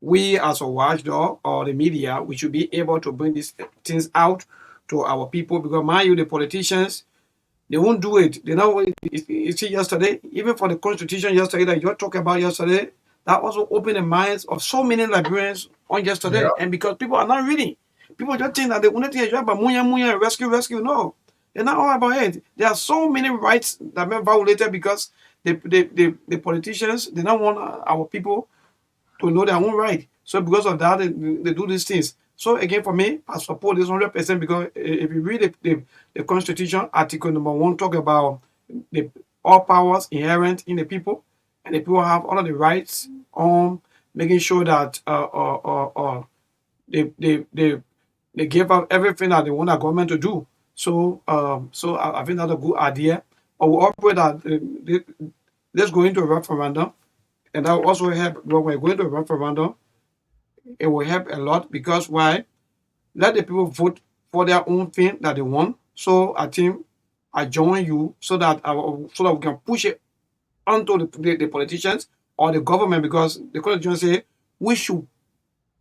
we as a watchdog or the media, we should be able to bring these things out to our people, because mind you, the politicians, they won't do it. They know you see yesterday, even for the constitution yesterday that you're talking about yesterday, that also opened the minds of so many Liberians on yesterday. Yeah. And because people are not reading, people just think that the only thing is about munya munya rescue. No, they're not all about it. There are so many rights that have been violated because the politicians, they don't want our people to know their own right. So because of that, they do these things. So again, for me, I support this 100% because if you read the Constitution, Article number 1 talk about the all powers inherent in the people, and the people have all of the rights on making sure that they give up everything that they want the government to do. So I think that's a good idea. I will operate that let's go into a referendum, and that will also help when we're going to a referendum. It will help a lot because why? Let the people vote for their own thing that they want. So I think I join you so that we can push it onto the politicians or the government, because the constitution say we should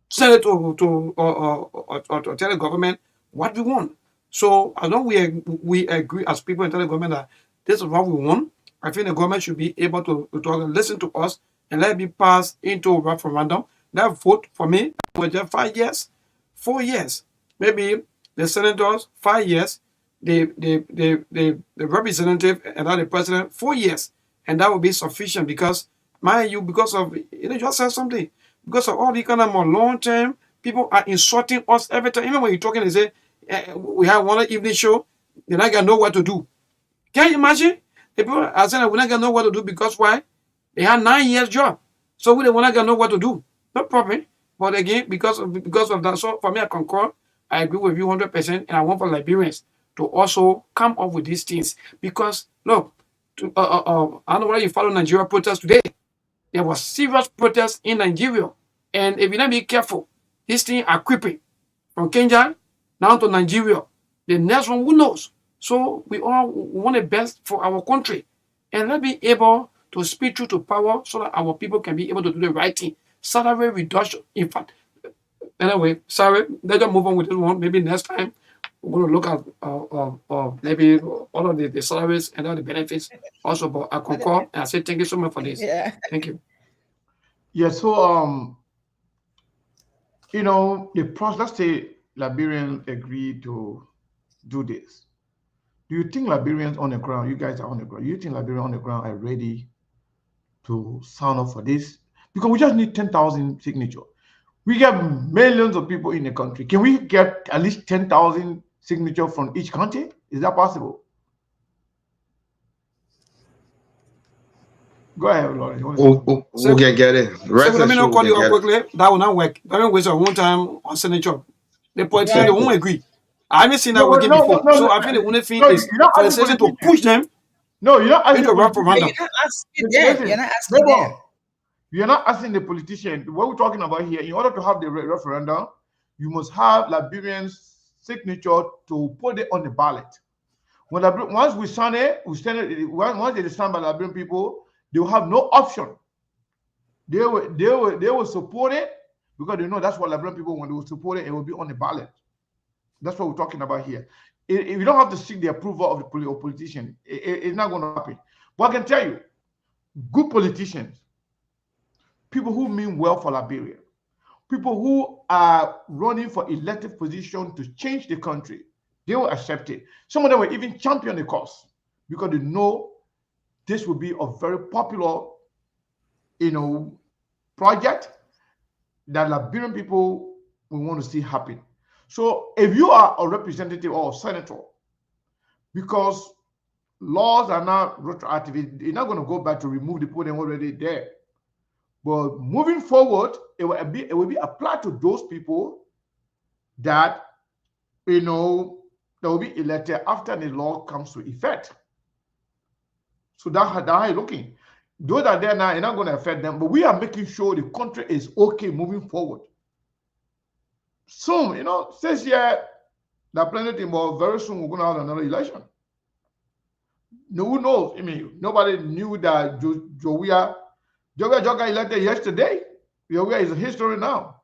send it to tell the government what we want. So as long we agree as people and tell the government that this is what we want, I think the government should be able to talk and listen to us and let it be passed into a referendum. That vote for me was just 5 years, 4 years, maybe the senators 5 years, the representative and now the president 4 years, and that will be sufficient because mind you, because of you just said something, because of all the kind of more long term people are insulting us every time. Even when you're talking, they say we have one evening show, they're not gonna know what to do. Can you imagine? The people are saying that we're not gonna know what to do because why? They had 9 years job, so we're not gonna know what to do. No problem. But again, because of that, so for me, I concur. I agree with you 100%, and I want for Liberians to also come up with these things because look, I don't know whether you follow Nigeria protests today. There was serious protests in Nigeria, and if you not be careful, these things are creeping from Kenya down to Nigeria. The next one, who knows? So we all want the best for our country, and let's be able to speak through to power so that our people can be able to do the right thing. Salary reduction, in fact. Anyway, sorry, let's just move on with this one. Maybe next time we're going to look at maybe all of the salaries and all the benefits also. But I concur and I say thank you so much for this. Yeah. Thank you. Yeah, so let's say Liberians agree to do this. Do you think Liberians on the ground, you guys are on the ground, you think Liberians on the ground are ready to sign up for this? Because we just need 10,000 signatures. We get millions of people in the country. Can we get at least 10,000 signatures from each country? Is that possible? Go ahead, Lawrence. We can get it. So let me not call you up quickly. That will not work. That will waste our own time on signature. The politicians, they won't agree. I haven't seen that with you before. So I think the only thing is for the citizen to push them. No, you're not asking into a referendum. You're not asking them. You're not asking them. You're not asking the politician. What we're talking about here, in order to have the referendum, you must have Liberians' signature to put it on the ballot. Once we sign it, once it is signed by Liberian people, they will have no option. They will support it because they know that's what Liberian people, when they will support it, it will be on the ballot. That's what we're talking about here. If you don't have to seek the approval of the politician, it's not going to happen. But I can tell you, good politicians, people who mean well for Liberia, people who are running for elected position to change the country, they will accept it. Some of them will even champion the cause because they know this will be a very popular, project that Liberian people will want to see happen. So if you are a representative or a senator, because laws are not retroactive, you're not going to go back to remove the people already there. But moving forward, it will be applied to those people that that will be elected after the law comes to effect. So that's how you're looking. Those that are there now, you're not going to affect them, but we are making sure the country is okay moving forward. soon, this year, that plenty more very soon we're going to have another election. No, who knows? I mean, nobody knew that Jowiya got elected yesterday. Jowiya is a history now.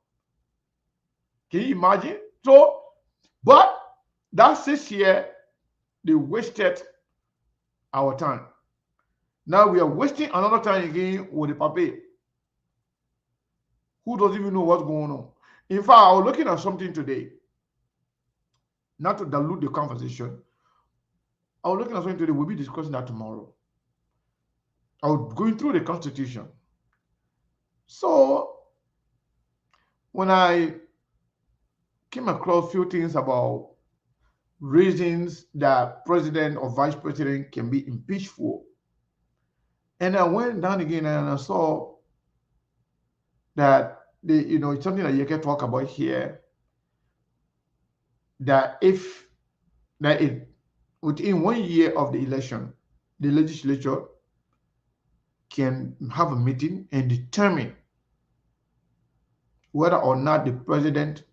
Can you imagine? So, but that 6 years, they wasted our time. Now we are wasting another time again with the paper. Who doesn't even know what's going on? In fact, I was looking at something today, not to dilute the conversation. I was looking at something today. We'll be discussing that tomorrow. I was going through the Constitution. So, when I came across a few things about reasons that president or vice president can be impeached for, and I went down again and I saw that it's something that you can talk about here. That within 1 year of the election, the legislature can have a meeting and determine whether or not the president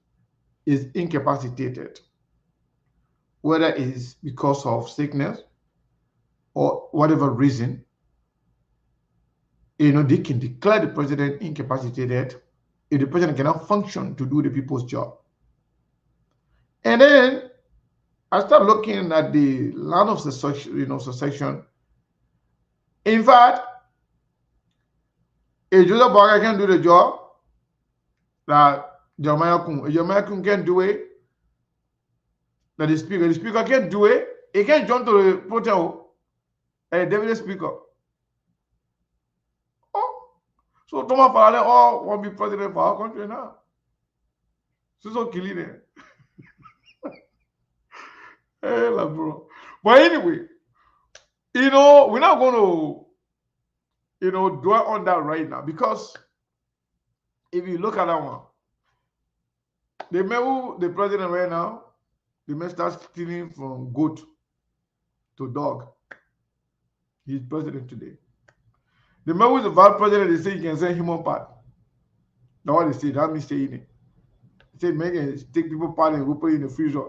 is incapacitated, whether it is because of sickness or whatever reason. They can declare the president incapacitated if the president cannot function to do the people's job. And then I start looking at the land of succession. In fact, if Joseph Boga can do the job that Jeremiah Kun can do it, that the speaker can do it, he can jump to the podium and deputy speaker. Oh, so Thomas Farale all want to be president for our country now. So killing it. Hey, bro. But anyway, we're not going to, dwell on that right now, because if you look at that one, the president right now, the man starts stealing from goat to dog. He's president today. The man who's the vice president, they say you can send human part. That's what they say. That means saying it. They say, make it take people part and go put it in the freezer.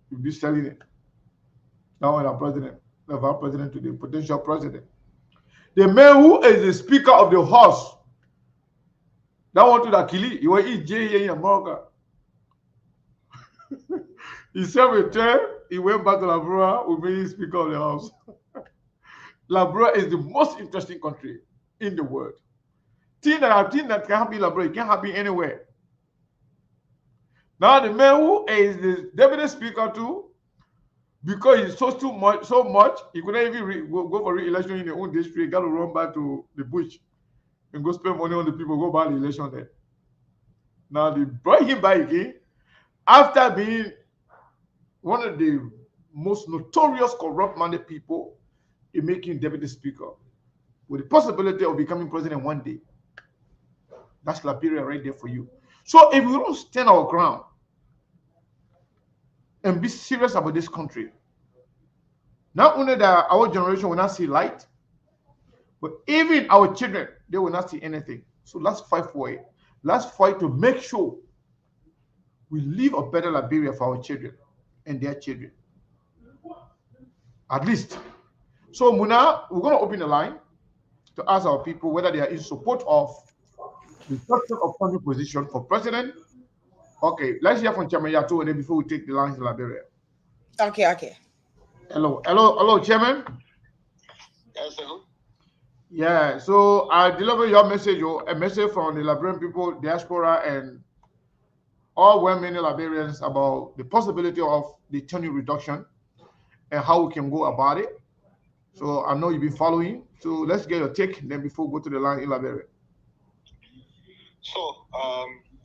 You'll be selling it. Now, the president, the vice president today, potential president. The man who is the speaker of the House, that one to the Kili, he will eat J here in America. He served a term, he went back to Liberia, we made him speaker of the House. Liberia is the most interesting country in the world. Thing that can happen in Liberia, it can't happen anywhere. Now the man who is the deputy speaker too, because he's so much, he couldn't even go for re-election in their own district. He got to run back to the bush and go spend money on the people, go buy the election there. Now they brought him back again after being one of the most notorious corrupt-minded people in making deputy speaker, with the possibility of becoming president one day. That's Liberia right there for you. So if we don't stand our ground and be serious about this country, not only that our generation will not see light, but even our children, they will not see anything. So let's fight for it. Let's fight to make sure we live a better Liberia for our children and their children. At least. So Muna, we're going to open the line to ask our people whether they are in support of the structure of country position for president. Okay, let's hear from Chairman Yato and then before we take the line to Liberia. Okay. Hello, Chairman. Yes, sir. Yeah, so I deliver your message, a message from the Liberian people, diaspora, and all well-meaning Liberians about the possibility of the tenure reduction and how we can go about it. So I know you've been following. So let's get your take then before we go to the line in Liberia. So,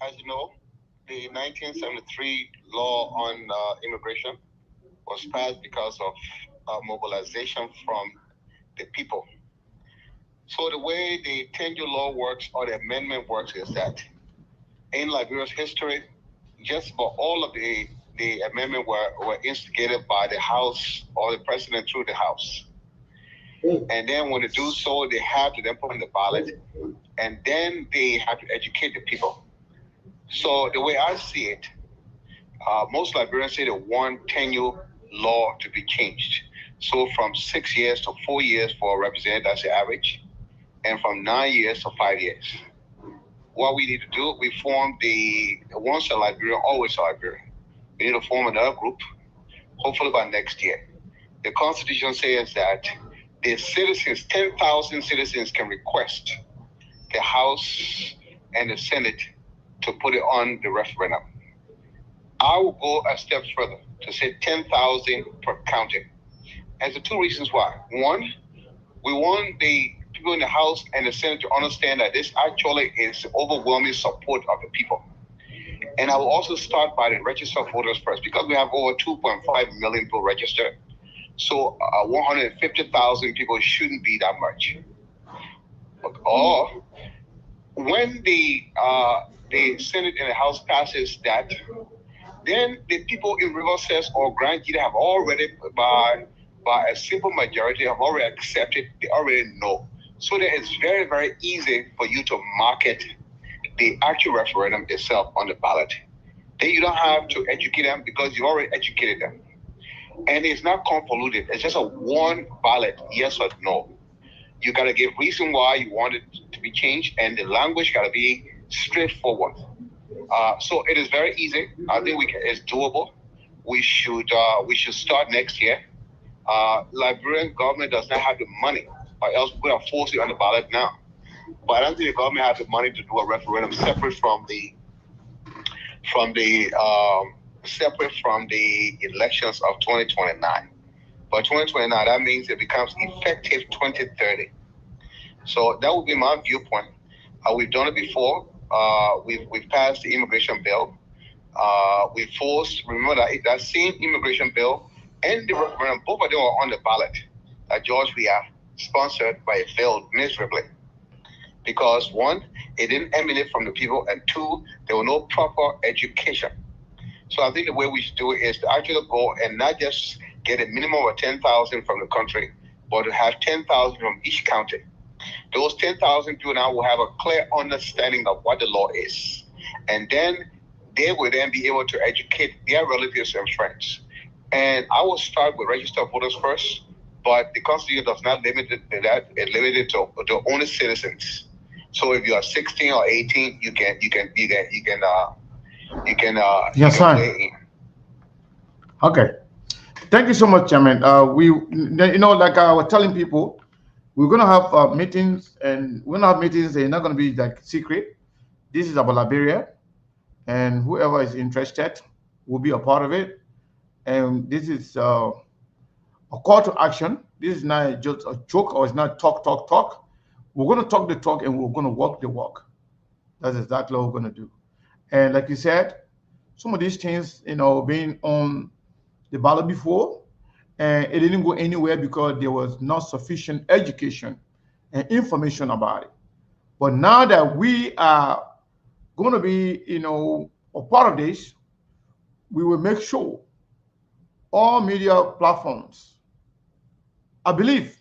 as you know, the 1973 law on immigration was passed because of mobilization from the people. So the way the tenure law works or the amendment works is that in Liberia's history, just about all of the amendment were instigated by the House or the president through the House. And then when they do so, they have to then put in the ballot, and then they have to educate the people. So the way I see it, most Liberians say they want tenure law to be changed. So from 6 years to 4 years for a representative, that's the average, and from 9 years to 5 years. What we need to do, we form the once a Liberian, always a Liberian. We need to form another group, hopefully by next year. The Constitution says that the citizens, 10,000 citizens can request the House and the Senate to put it on the referendum. I will go a step further to say 10,000 per county. And the two reasons why. One, we want the people in the House and the Senate to understand that this actually is overwhelming support of the people. And I will also start by the register of voters first, because we have over 2.5 million people registered. So 150,000 people shouldn't be that much. Or when the Senate and the House passes that, then the people in Riverside or Grand Gita have already, by a simple majority, have already accepted. They already know. So that it's very, very easy for you to market the actual referendum itself on the ballot. Then you don't have to educate them, because you already educated them. And it's not convoluted. It's just a one ballot, yes or no. You got to give reason why you want it to be changed, and the language got to be straightforward. So it is very easy. I think it's doable. We should start next year. Liberian government does not have the money, or else we are forcing it on the ballot now. But I don't think the government has the money to do a referendum separate from the elections of 2029. But 2029, that means it becomes effective 2030. So that would be my viewpoint. We've done it before. We've passed the immigration bill. We forced, remember that same immigration bill and the referendum, both of them were on the ballot. George Weah sponsored, but it failed miserably. Because one, it didn't emanate from the people, and two, there was no proper education. So I think the way we should do it is to actually go and not just get a minimum of 10,000 from the country, but to have 10,000 from each county. Those 10,000 people now will have a clear understanding of what the law is. And then they will then be able to educate their relatives and friends. And I will start with registered voters first, but the Constitution does not limit it to that. It limited to only citizens. So if you are 16 or 18, you can weigh in. Okay. Thank you so much, Chairman. Like I was telling people, we're going to have meetings, and we're going to have meetings. They're not going to be like secret. This is about Liberia, and whoever is interested will be a part of it. And this is a call to action. This is not just a joke, or it's not talk. We're going to talk the talk, and we're going to walk the walk. That's exactly what we're going to do. And like you said, some of these things, being on the ballot before, and it didn't go anywhere because there was not sufficient education and information about it. But now that we are going to be, a part of this, we will make sure all media platforms, I believe,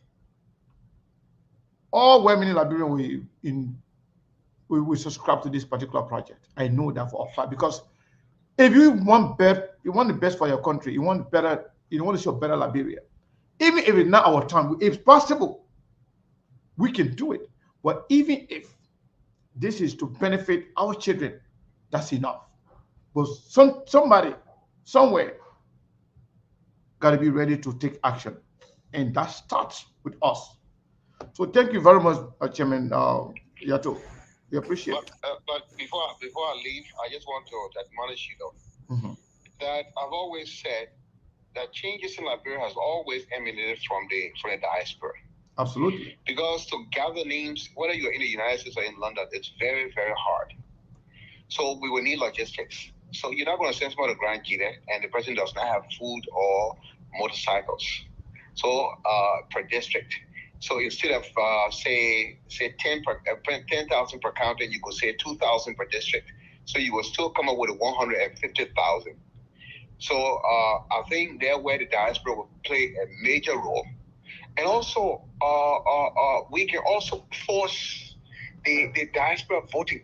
all well-meaning Liberians will subscribe to this particular project. I know that for a fact, because if you want the best for your country, you want to show better Liberia. Even if it's not our time, if possible, we can do it. But even if this is to benefit our children, that's enough. But somebody, somewhere, got to be ready to take action. And that starts with us. So thank you very much, Chairman Yato. We appreciate it. But before I leave, I just want to admonish you, that I've always said that changes in Liberia has always emanated from the diaspora. Absolutely. Because to gather names, whether you're in the United States or in London, it's very, very hard. So we will need logistics. So you're not going to send someone to Grand Gita and the person does not have food or motorcycles. So per district. So instead of say 10,000 per county, you could say 2,000 per district. So you will still come up with 150,000. So I think there where the diaspora will play a major role. And also, we can also force the diaspora voting.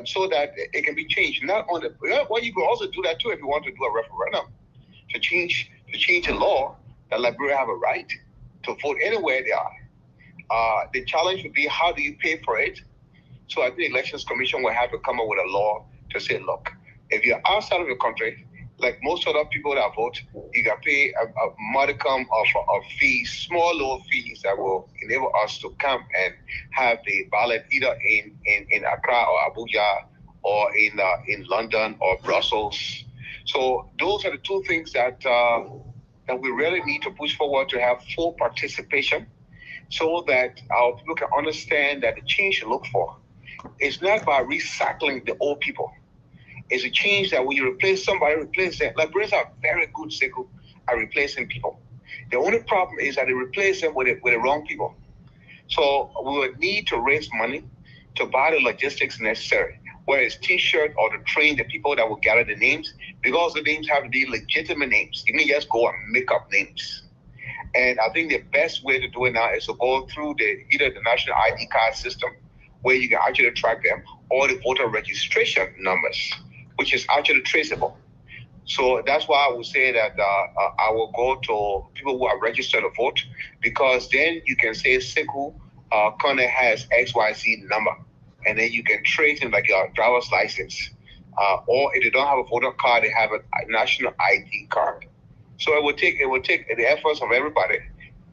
so that it can be changed. Not on the well, you can also do that too if you want to do a referendum to change the law that Liberia have a right to vote anywhere they are. The challenge would be how do you pay for it? So I think the Elections Commission will have to come up with a law to say, look, if you're outside of the country, like most other people that vote, you can pay a modicum of fees, small little fees that will enable us to come and have the ballot either in Accra or Abuja or in London or Brussels. So those are the two things that we really need to push forward to have full participation, so that our people can understand that the change you look for is not by recycling the old people. It's a change that when you replace somebody, replace them. Liberians are very good at replacing people. The only problem is that they replace them with the wrong people. So we would need to raise money to buy the logistics necessary, whether it's T-shirt or to train the people that will gather the names, because the names have to be legitimate names. You can just go and make up names. And I think the best way to do it now is to go through either the national ID card system, where you can actually track them, or the voter registration numbers, which is actually traceable. So that's why I would say that I will go to people who are registered to vote, because then you can say Sekou Kone has XYZ number, and then you can trace him like your driver's license. Or if they don't have a voter card, they have a national ID card. So it would take the efforts of everybody.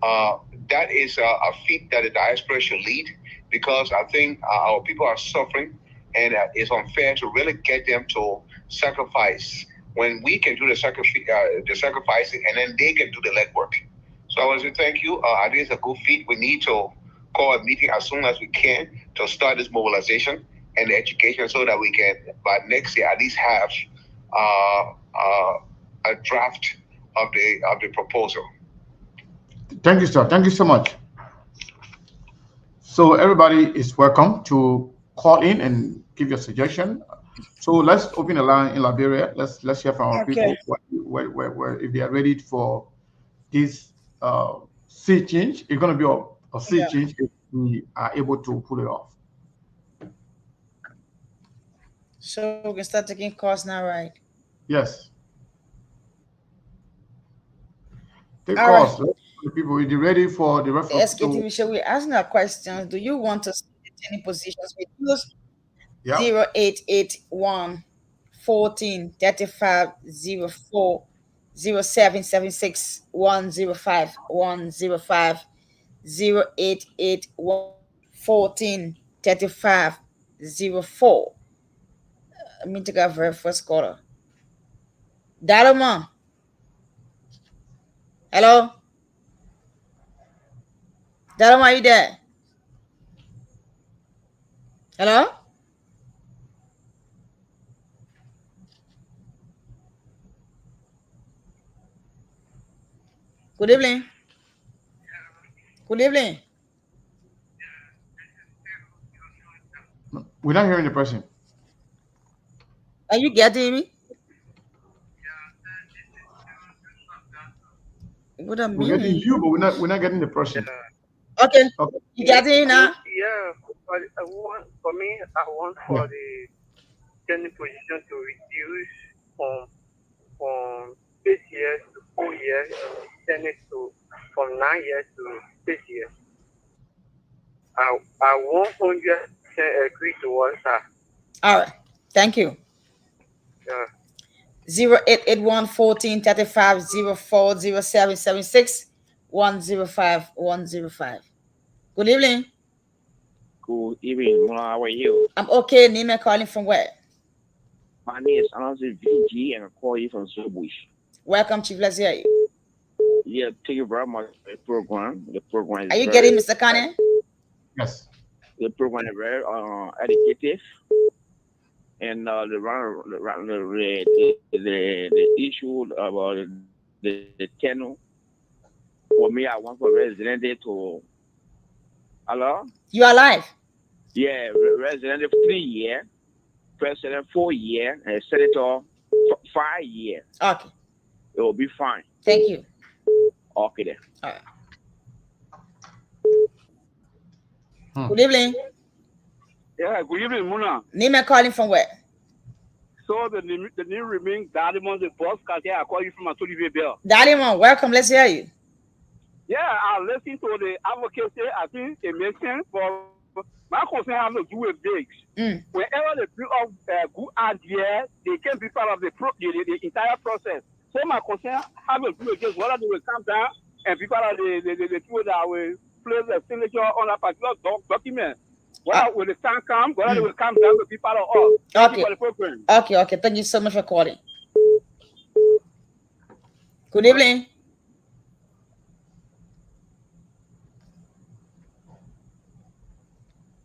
That is a feat that the diaspora should lead, because I think our people are suffering, and it's unfair to really get them to sacrifice when we can do the sacrificing, and then they can do the legwork. So I want to say thank you. I think it's a good feat. We need to call a meeting as soon as we can to start this mobilization and the education, so that we can, by next year, at least have a draft of the proposal. Thank you, sir. Thank you so much. So everybody is welcome to call in and give your suggestion. So let's open a line in Liberia. Let's hear from our people where if they are ready for this sea change. It's going to be a sea change if we are able to pull it off. So we can start taking calls now, right? Yes. Take calls. Right. People, are you ready for the referendum? SKTV show, we're asking our questions. Do you want to see any positions? We use 0881 14 35 04 0776 105 105 0881 14 35 04. Let me take our very first caller. Daloma. Hello? Daloma, are you there? Hello? Good evening. Good evening. We're not hearing the person. Are you getting me? What I mean? We're getting you, but we're not getting the person. Okay. You getting it now? Yeah. For me, I want for the tenure position to reduce from 6 years to 4 years, tenure from 9 years to 6 years. I 100% agree towards that. All right. Thank you. Yeah. 0881 14 35 04 0776 105 105. Good evening. Good evening. How are you? I'm okay. Nima calling from where? My name is Anansi VG, and I call you from Subush. Welcome, Chief. Let's hear you. Yeah, thank you very much for the program. The program is Are you getting Mr. Kane? Yes. The program is very educative, and the issue about the tenure. For me, I want for resident to. Hello? You are alive? Yeah, resident 3 years, president 4 years, and senator 5 years. Okay. It will be fine. Thank you. Okay then. All right. Good evening. Yeah, good evening, Muna. Name and calling from where? So the name remains Dadimon, the boss, because I call you from Atuli Bell. Dadimon, welcome. Let's hear you. Yeah, I listen to the advocacy. I think it makes sense, but my concern has to do with bigs. Whenever they bring up good idea, they can be part of the entire process. So my concern has to do with just whether they will come down and be part of the people that will place the signature on a particular document. Whether will the time come, whether they will come down to be part of us. Thank you for the program. Okay. Thank you so much for calling. Good evening.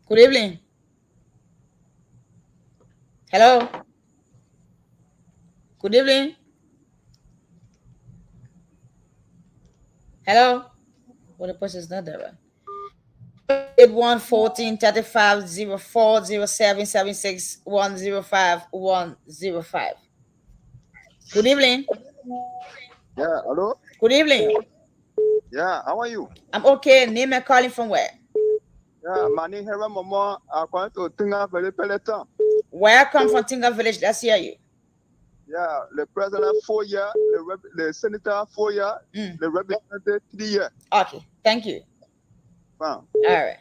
Good evening. Hello. Good evening. Hello. Well, the person is not there, right? 8114-35040776105105. Good evening. Yeah, hello? Good evening. Yeah, how are you? I'm okay. Name and calling from where? Yeah, my name is Hera Momo. I'm going to Tinga Valley Peloton. Welcome from Tinga Village. Let's hear you. Yeah, the president 4 years, the senator 4 years, the representative 3 years. Okay, thank you. Wow. All right.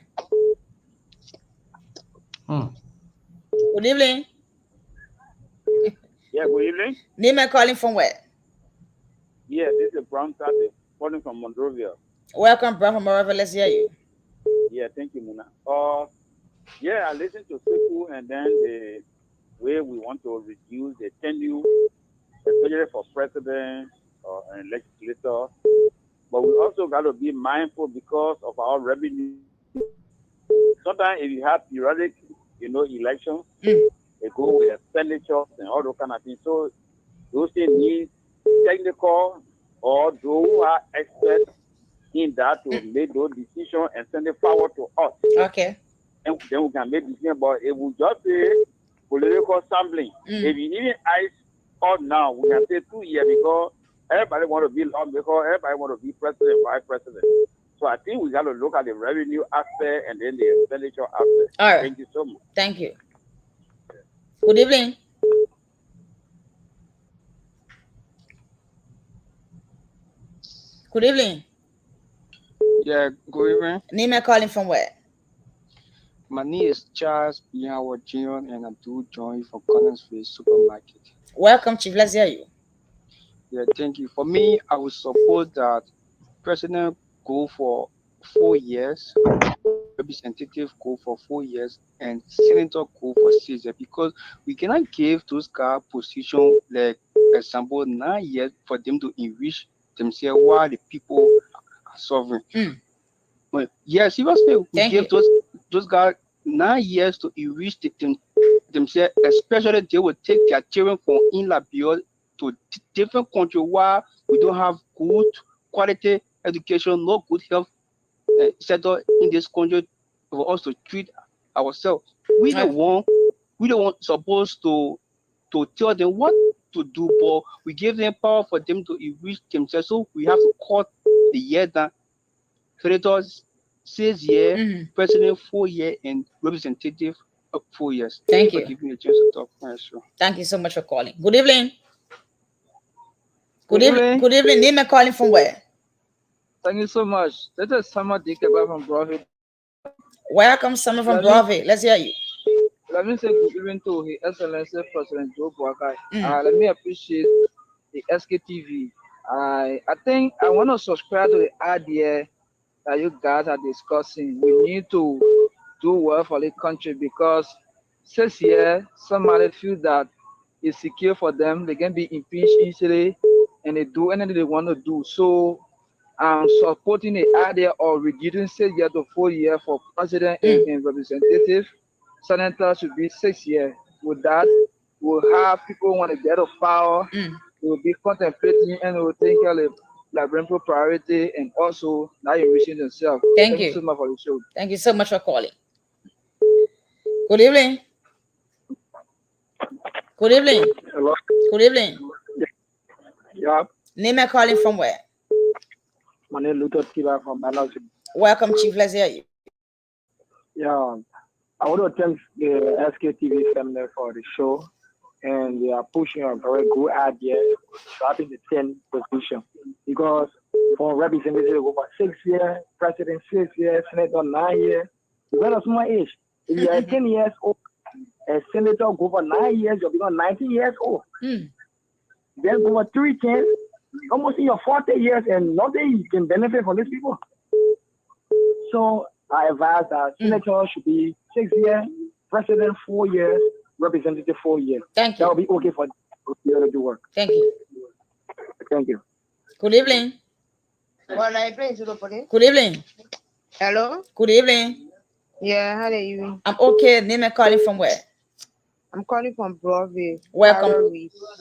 Good evening. Yeah, good evening. Name and calling from where? Yeah, this is Brown Tati, calling from Monrovia. Welcome, Brown from Monrovia. Let's hear you. Yeah, thank you, Muna. Yeah, I listened to people and then the way we want to reduce the tenure, especially for president and legislator. But we also got to be mindful because of our revenue. Sometimes if you have periodic, elections, they go with expenditures and all those kind of things. So those things need technical or those who are experts in that to make those decisions and send it forward to us. Okay. And then we can make decisions. But it will just be political sampling. If you even ice out now, we can say 2 years because everybody want to be lawmaker, everybody want to be president, vice president. So I think we got to look at the revenue aspect and then the expenditure aspect. All right. Thank you so much. Thank you. Good evening. Good evening. Yeah, good evening. Name and calling from where? My name is Charles Biawa Jr. and I do join from Collinsville Supermarket. Welcome, Chief. Let's hear you. Yeah, thank you. For me, I would support that President go for 4 years, Representative go for 4 years, and Senator go for 6 years because we cannot give those guys position like example 9 years for them to enrich themselves while the people are suffering. But yeah, seriously, we give those guys 9 years to enrich themselves, especially they will take their children from in Liberia to different countries where we don't have good quality education, no good health sector in this country for us to treat ourselves. We don't want supposed to tell them what to do, but we give them power for them to enrich themselves. So we have to cut the year down. Senators 6 years, president 4 years, and representative 4 years. Thank you you. for giving me a chance to talk. Sure. Thank you so much for calling. Good evening. Good evening. Good evening. Name and calling from where? Thank you so much. This is Summer Dikeba from Broadway. Welcome, Summer from Broadway. Let's hear you. Let me say good evening to His Excellency President Joe Boakai. Let me appreciate the SKTV. I think I want to subscribe to the idea that you guys are discussing. We need to do well for the country because 6 years, somebody feel that it's secure for them. They can be impeached easily and they do anything they want to do. So I'm supporting the idea of reducing 6 years to 4 years for president and representative. Senator should be 6 years. With that, we'll have people who want to get to power. We'll be contemplating and we'll take care of Liberian priority and also not enriching themselves. Thank you so much for the show. Thank you so much for calling. Good evening. Good evening. Hello. Good evening. Yeah. Name and calling from where? My name is Luther Kiba from LLC. Welcome, Chief. Let's hear you. Yeah. I want to thank the SKTV family for the show, and they are pushing a very good idea starting the 10 position because for representative over 6 years, president 6 years, senator 9 years, you got a small age. If you are 10 years old, a senator go for 9 years, you'll become 19 years old. Then go for 3 10, almost in your 40 years, and nothing you can benefit from these people. So I advise that senator should be 6 years, president 4 years, representative 4 years. Thank you. That will be okay for you to do work. Thank you. Thank you. Good evening. Good evening. Hello. Good evening. Yeah, how are you? I'm okay. Name and calling from where? I'm calling from Broadway. Welcome.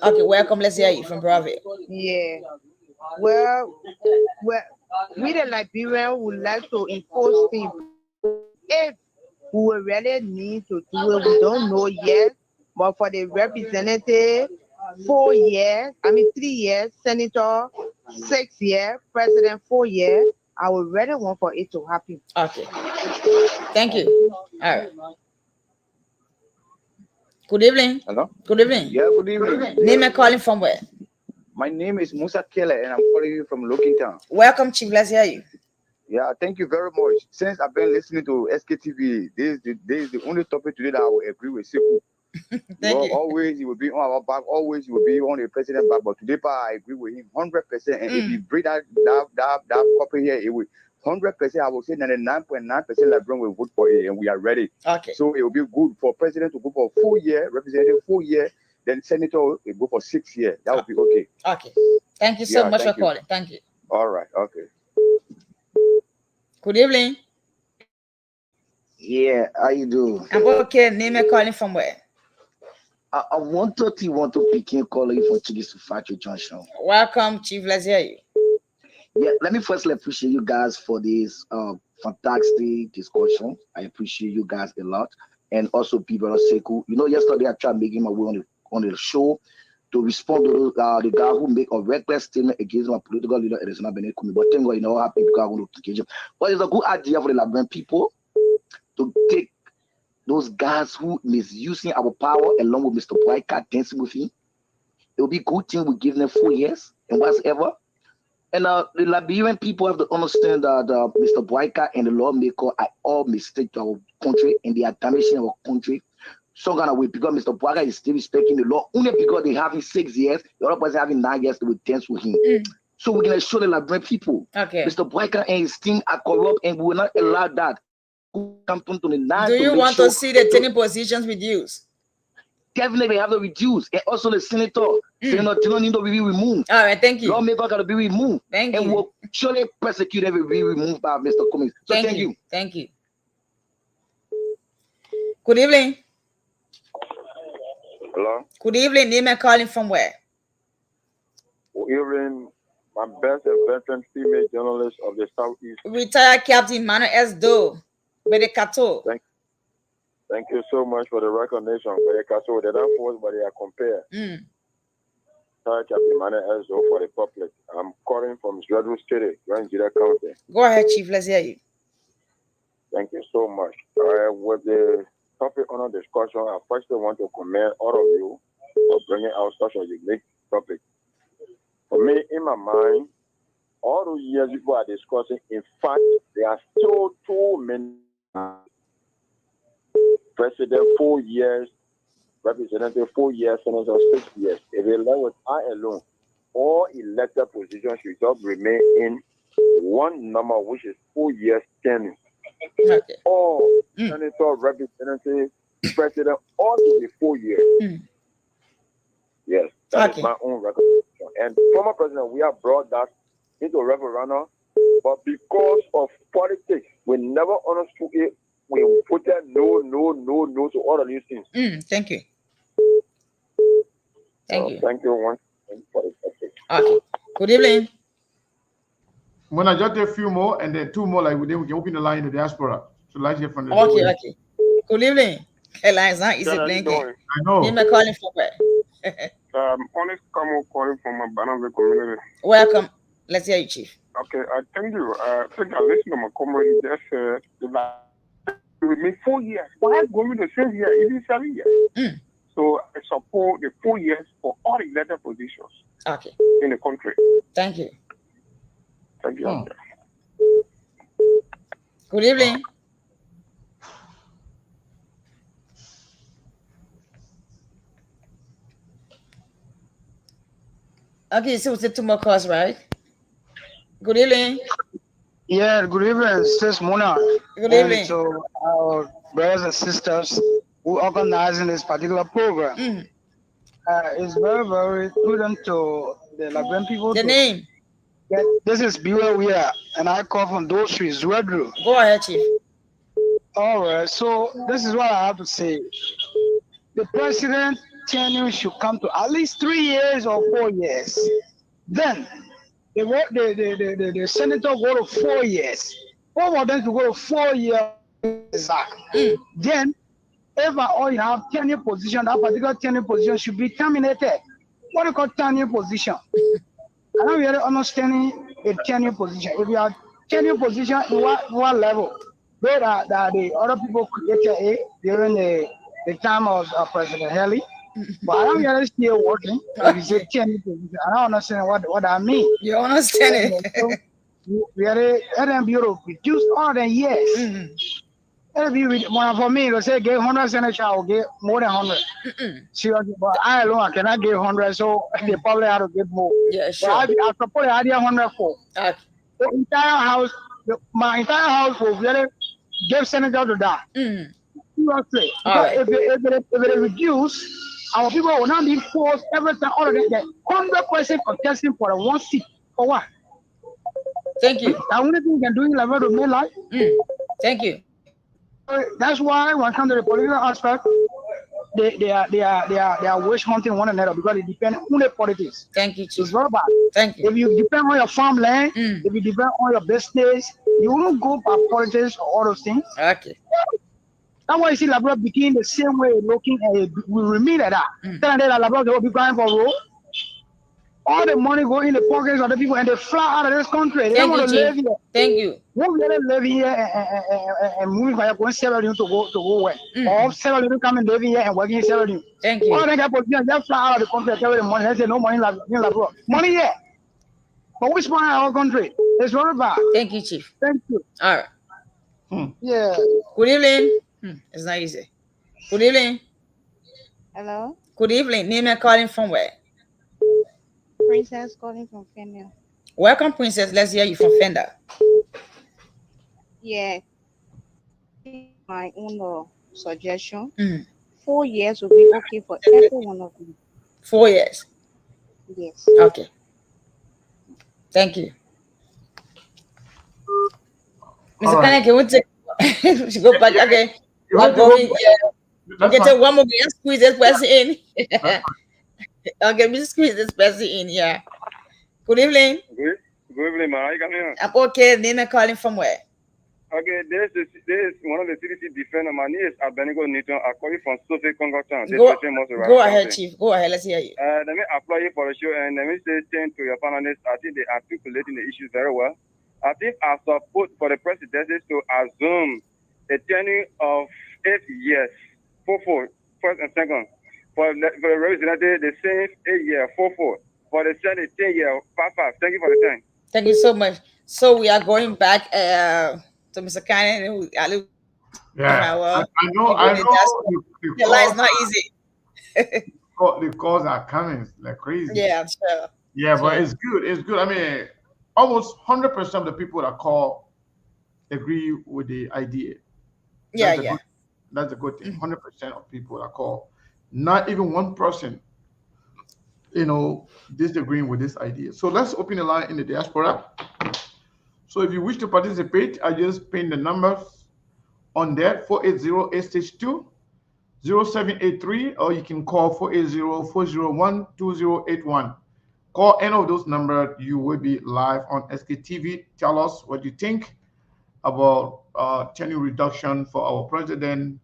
Okay, welcome. Let's hear you from Broadway. Yeah. Well, we the Liberian would like to impose things. If we will really need to do it, we don't know yet. But for the representative, 4 years, 3 years, senator, 6 years, president, 4 years, I would really want for it to happen. Okay. Thank you. All right. Good evening. Hello. Good evening. Yeah, good evening. Name and calling from where? My name is Musa Kele, and I'm calling you from Lookingtown. Welcome, Chief. Let's hear you. Yeah, thank you very much. Since I've been listening to SKTV, this is the only topic today that I will agree with Siku. Thank you. Always he will be on our back. Always he will be on the president back. But today, I agree with him 100%. And if you bring that copy here, it will 100%. I will say 99.9% Liberian will vote for it, and we are ready. Okay. So it will be good for president to go for 4 years, representative 4 years, then senator will go for 6 years. That would be okay. Okay. Thank you so much for calling. Thank you. All right. Okay. Good evening. Yeah, how you doing? I'm okay. Name and calling from where? I want to begin calling for Chigisu Factory Junction. Welcome, Chief. Let's hear you. Yeah, let me firstly appreciate you guys for this fantastic discussion. I appreciate you guys a lot. And also people on Seku. You know, yesterday I tried making my way on the show to respond to the guy who make a reckless statement against my political leader, it is not been but thank God, you know, happy because I want to engage him. But it's a good idea for the Liberian people to take those guys who misusing our power along with Mr. Boyka dancing with him. It will be good thing we give them 4 years and whatever. And the Liberian people have to understand that Mr. Boyka and the lawmaker are all mistakes to our country and they are damaging our country. So kind of way because Mr. Boyka is still respecting the law only because they having 6 years, the other person having 9 years to dance with him. So we're gonna show the Liberian people. Okay. Mr. Boyka and his team are corrupt and we will not allow that. Do you want to see the 10 positions reduced? Definitely have to reduce. And also the senator need to be removed. All right, thank you. Lawmaker got to be removed. Thank and you. Will surely persecute and will be removed by Mr. Cummings. So thank you. Thank you. Good evening. Hello. Good evening. Name and calling from where? Good evening. My best and veteran female journalist of the Southeast. Retired Captain Manuel S. Doe. Bedekato. Thank you so much for the recognition. Bedekato, they're not forced, but they are compared. Retired Captain Manuel S. Doe for the public. I'm calling from Redwood City, Nigeria County. Go ahead, Chief. Let's hear you. Thank you so much. With the topic on the discussion, I first want to commend all of you for bringing out such a unique topic. For me, in my mind, all those years people are discussing, in fact, there are still too many. President 4 years, representative 4 years, senator 6 years. If they left with I alone, all elected positions should just remain in one number, which is 4 years tenure. Okay. All senator, representative, president, all to be 4 years. Yes, that is my own recommendation. And former president, we have brought that into referendum, but because of politics, we never understood it. We voted no to all the new things. Thank you. Thank you. Thank you once for the topic. Okay. Good evening. I'm gonna just a few more and then 2 more, like then we can open the line in the diaspora. So let's hear from the Okay. Good evening. Line's not easy blinking. I know. Name and calling from where? Honest Kamo calling from a Banana community. Welcome. Let's hear you, Chief. Okay, thank you. I think I listened to my comrade just said it will make 4 years. Why going to 6 years? It is 7 years. So I support the 4 years for all the elected positions in the country. Thank you. Thank you. Good evening. Okay, so it's 2 more calls, right? Good evening. Yeah, good evening, Sis Mona. Good evening. And to our brothers and sisters who organize in this particular program. It's very, very prudent to the Liberian people. The name? Yeah, this is Beware, and I come from those streets, Wedru. Go ahead, Chief. All right, so this is what I have to say. The president tenure should come to at least 3 years or 4 years. Then the senator go to 4 years. Both of them to go to 4 years. Then, if all you have tenure position, that particular tenure position should be terminated. What do you call tenure position? I don't really understanding a tenure position. If you have tenure position in what level? Where that the other people created it during the time of President Haley. But I don't really see it working. If you say tenure position, I don't understand what that means. You understand it? So, we are to reduce all the years. It'll be for me, let's say get 100 senators, I will get more than 100. Seriously, but I alone I cannot get 100, so they probably have to get more. Yeah, sure. But I support the idea 104. The entire house, my entire house will really give senator to that. Seriously. Because if it reduce, our people will not be forced every time all of them get 100% contesting for a one seat. For what? Thank you. The only thing you can do in level to make life. Thank you. That's why when it comes to the political aspect, they are wish hunting one another because it depends on the politics. Thank you, Chief. It's very bad. Thank you. If you depend on your farmland, if you depend on your business, you won't go by politics or all those things. Okay. That's why you see Liberia became the same way looking and we remain at that. Then Liberia will be crying for road. All the money go in the pockets of the people and they fly out of this country. They don't want to live here. Thank you. Won't really live here and moving by going several to go where? Or several to come and live here and working several. Thank you. All they got politicians just fly out of the country and carry the money. They say no money in Liberia. Money here. But which one in our country? It's very bad. Thank you, Chief. Thank you. All right. Yeah. Good evening. It's not easy. Good evening. Hello. Good evening. Name and calling from where? Princess calling from Fender. Welcome, Princess. Let's hear you from Fender. Yeah. My own suggestion. 4 years will be okay for every one of you. 4 years. Yes. Okay. Thank you. Mr. Kanye, can we take go back? Okay. Get one more. Squeeze this person in. Okay, we squeeze this person in. Yeah. Good evening. Good evening, man. How you coming? I'm okay. Name and calling from where? Okay, this is one of the CDC defender. My name is Abenigo Newton. I call you from Sophie Congoton. Go ahead, Chief. Go ahead. Let's hear you. Let me apply you for the show and let me say thank to your panelists. I think they are articulating the issues very well. I think I support for the presidency to assume a tenure of 8 years, 4 first and second. For the representative, the same 8 year, 4. For the Senate, 10 year, 5. Thank you for the time. Thank you so much. So we are going back to Mr. Kanye. Yeah, I know. The life is not easy. The calls are coming like crazy. Yeah, I'm sure. Yeah, but it's good. It's good. I mean, almost 100% of the people that call agree with the idea. That's a good thing. 100% of people that call, not even 1%, disagreeing with this idea. So let's open the line in the diaspora. So if you wish to participate, I just pin the numbers on there, 480-862-0783, or you can call 480-401-2081. Call any of those numbers. You will be live on SKTV. Tell us what you think about tenure reduction for our president,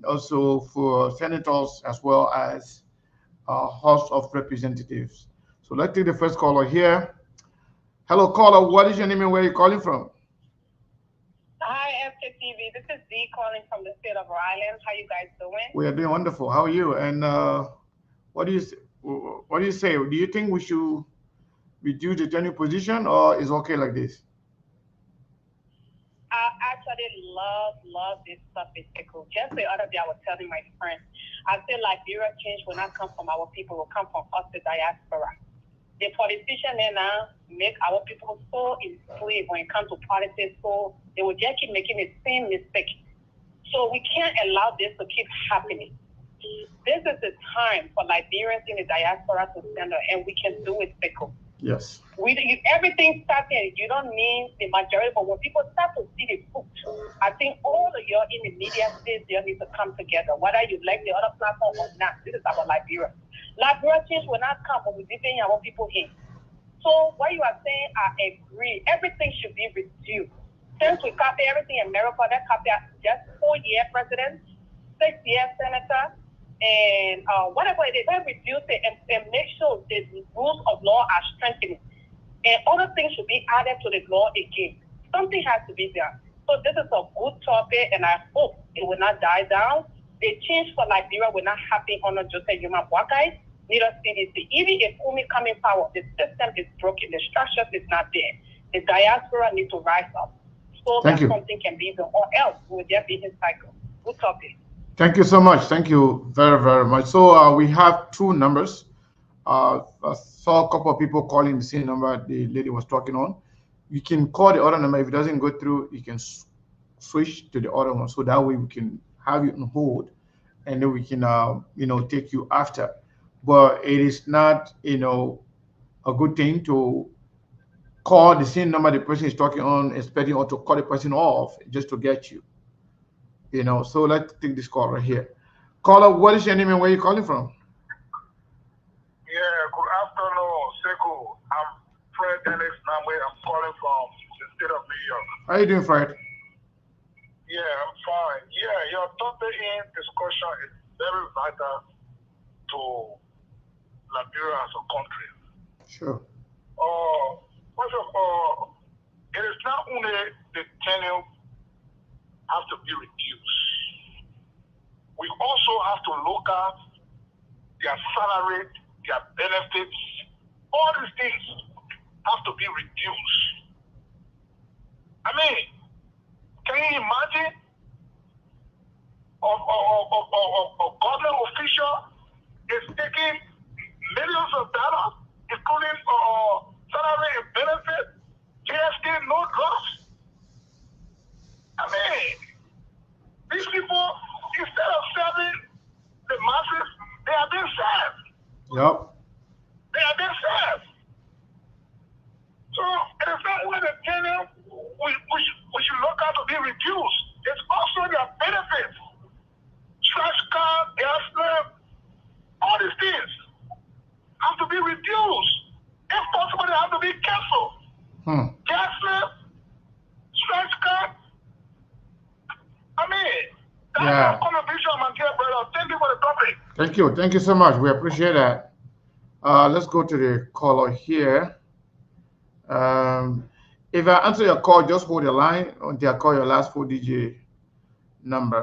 also for senators, as well as House of Representatives. So let's take the first caller here. Hello, caller. What is your name and where are you calling from? Hi, SKTV. TV. This is Dee calling from the state of Rhode Island. How you guys doing? We are doing wonderful. How are you? And what do you what do you say? Do you think we should reduce the tenure position, or is okay like this? I actually love this topic. Just the other day, I was telling my friend, I feel like Liberia change will not come from our people, will come from us, the diaspora. The politicians now make our people so enslaved when it comes to politics, so they will just keep making the same mistake. So we can't allow this to keep happening. This is the time for Liberians in the diaspora to stand up, and we can do it quickly. Yes. Everything starts here. You don't need the majority, but when people start to see the fruit, I think all of you in the media states they need to come together. Whether you like the other platform or not, this is about Liberia. Liberia change will not come when we depend on our people here. So what you are saying, I agree. Everything should be reduced. Since we copy everything in America, that copy just 4-year president, 6-year senator, and whatever it is, they reduce it and make sure the rules of law are strengthened. And other things should be added to the law again. Something has to be done. So this is a good topic, and I hope it will not die down. The change for Liberia will not happen under Joseph Yuma Boakai, neither CDC. Even if Kumi come in power, the system is broken, the structure is not there. The diaspora needs to rise up so that something can be done, or else we will just be in cycle. Good topic. Thank you so much. Thank you very, very much. So we have two numbers. I saw a couple of people calling the same number the lady was talking on. You can call the other number. If it doesn't go through, you can switch to the other one. So that way we can have you on hold, and then we can, take you after. But it is not, a good thing to call the same number the person is talking on, expecting or to call the person off just to get you. So let's take this call right here. Caller, what is your name and where are you calling from? Yeah, good afternoon, Sekou. I'm Fred Alex Namwe. I'm calling from the state of New York. How are you doing, Fred? Yeah, I'm fine. Yeah, your topic in discussion is very vital to Liberia as a country. Sure. First of all, it is not only the tenure have to be reduced. We also have to look at their salary, their benefits. All these things have to be reduced. I mean, can you imagine a government official is taking millions of dollars, including salary and benefits, GST, no drops? I mean, these people, instead of serving the masses, they are being served. Yep. They are being served. So it is not only the tenure we should look at to be reduced. It's also their benefits. Trash card, gas slab, all these things have to be reduced. If possible, they have to be canceled. Gas slab, trash card. I mean, that's a contribution, my dear brother. Thank you for the topic. Thank you. Thank you so much. We appreciate that. Let's go to the caller here. If I answer your call, just hold the line until I call your last 4-digit number.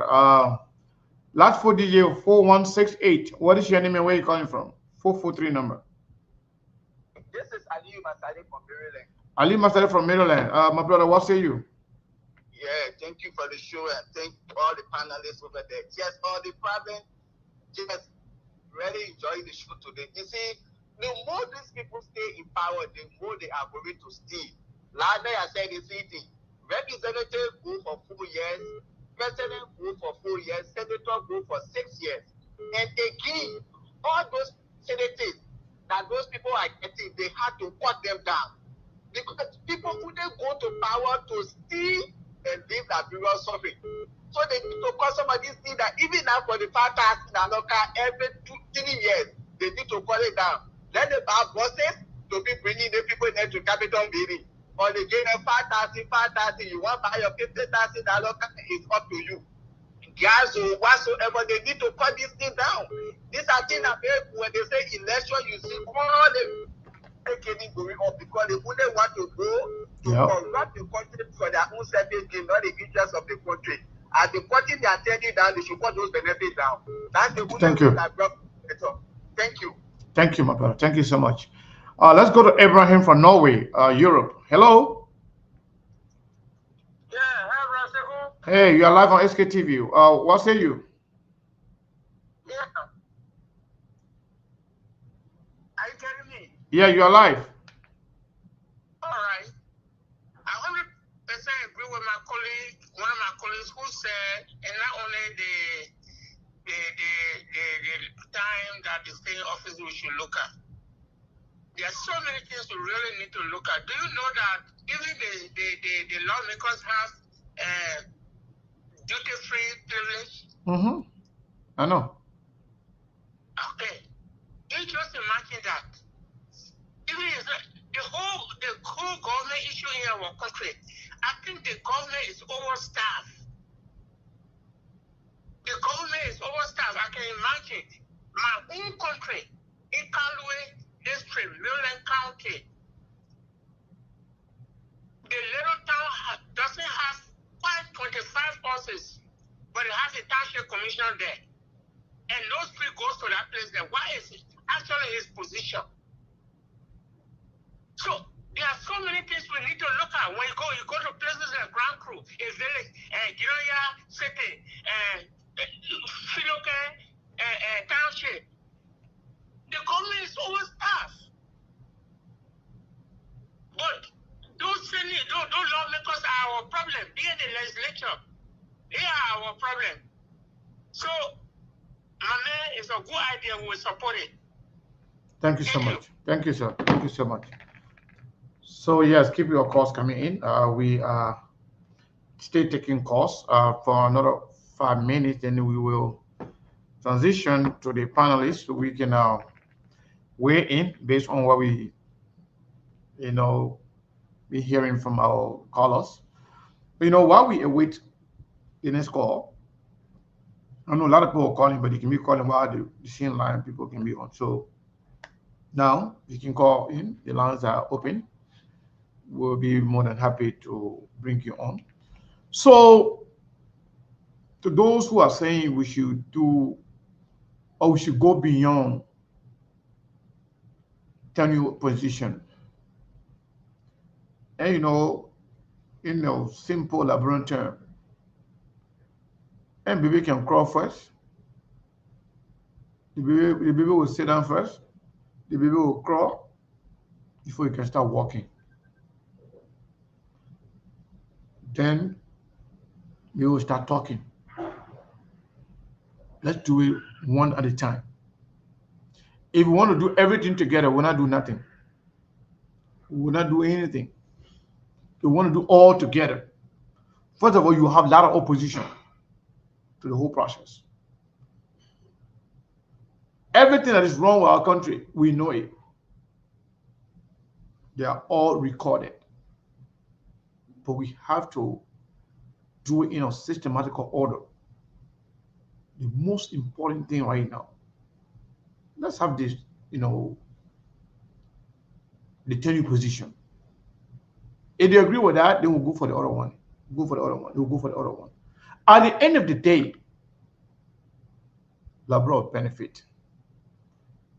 Last 4-digit 4168. What is your name and where are you calling from? 443 number. This is Ali Masari from Maryland. Ali Masari from Maryland. My brother, what say you? Yeah, thank you for the show and thank all the panelists over there. Yes, all the problems, just really enjoy the show today. You see, the more these people stay in power, the more they are going to steal. Last night I said the same thing. Representative go for 4 years, president go for 4 years, senator go for 6 years. And again, all those senators that those people are getting, they had to cut them down. Because people couldn't go to power to steal and leave Liberia suffering. So they need to cut some of these things that even now for the 5,000 every 2-3 years, they need to cut it down. Let them have buses to be bringing the people there to capital building. Or they give them 5,000, you want to buy your $50,000, it's up to you. Gas or whatsoever, they need to cut this thing down. These are things that when they say election, you see all the going up because they wouldn't want to go to corrupt the country for their own selfish gain, not the interest of the country. As they putting their tenure down, they should put those benefits down. That's the only Thank way you. that brought it up. Thank you. Thank you, my brother. Thank you so much. Let's go to Abraham from Norway, Europe. Hello. Hey, you are live on SKTV. What say you? Are you telling me? Yeah, you are live. All right. I 100% agree with my colleague, one of my colleagues who said, and not only the time that the state office we should look at. There are so many things we really need to look at. Do you know that even the lawmakers have duty-free privilege? I know. Okay. You just imagine that. Even if the whole government issue in our country, I think the government is overstaffed. The government is overstaffed. I can imagine my own country, in Kalwe District, Maryland County, the little town doesn't have quite 25 horses, but it has a township commissioner there. And no street goes to that place there. Why is it actually his position? So there are so many things we need to look at. When you go to places like Grand Cru, a village, Giroya City, Filoke Township. The government is overstaffed. But those lawmakers are our problem. They are the legislature. They are our problem. So, my man, it's a good idea. We support it. Thank you so much. Thank you, sir. Thank you so much. So yes, keep your calls coming in. We are still taking calls for another 5 minutes, then we will transition to the panelists so we can weigh in based on what we, be hearing from our callers. While we await the next call, I know a lot of people are calling, but you can be calling while the same line people can be on. So now you can call in. The lines are open. We'll be more than happy to bring you on. So to those who are saying we should do or we should go beyond tenure position, and simple Labrador term, and baby can crawl first. The baby will sit down first. The baby will crawl before you can start walking. Then we will start talking. Let's do it one at a time. If we want to do everything together, we'll not do nothing. We will not do anything. We want to do all together. First of all, you have a lot of opposition to the whole process. Everything that is wrong with our country, we know it. They are all recorded. But we have to do it in a systematical order. The most important thing right now, let's have this, the tenure position. If they agree with that, then we'll go for the other one. Go for the other one. We'll go for the other one. At the end of the day, Labrador benefit.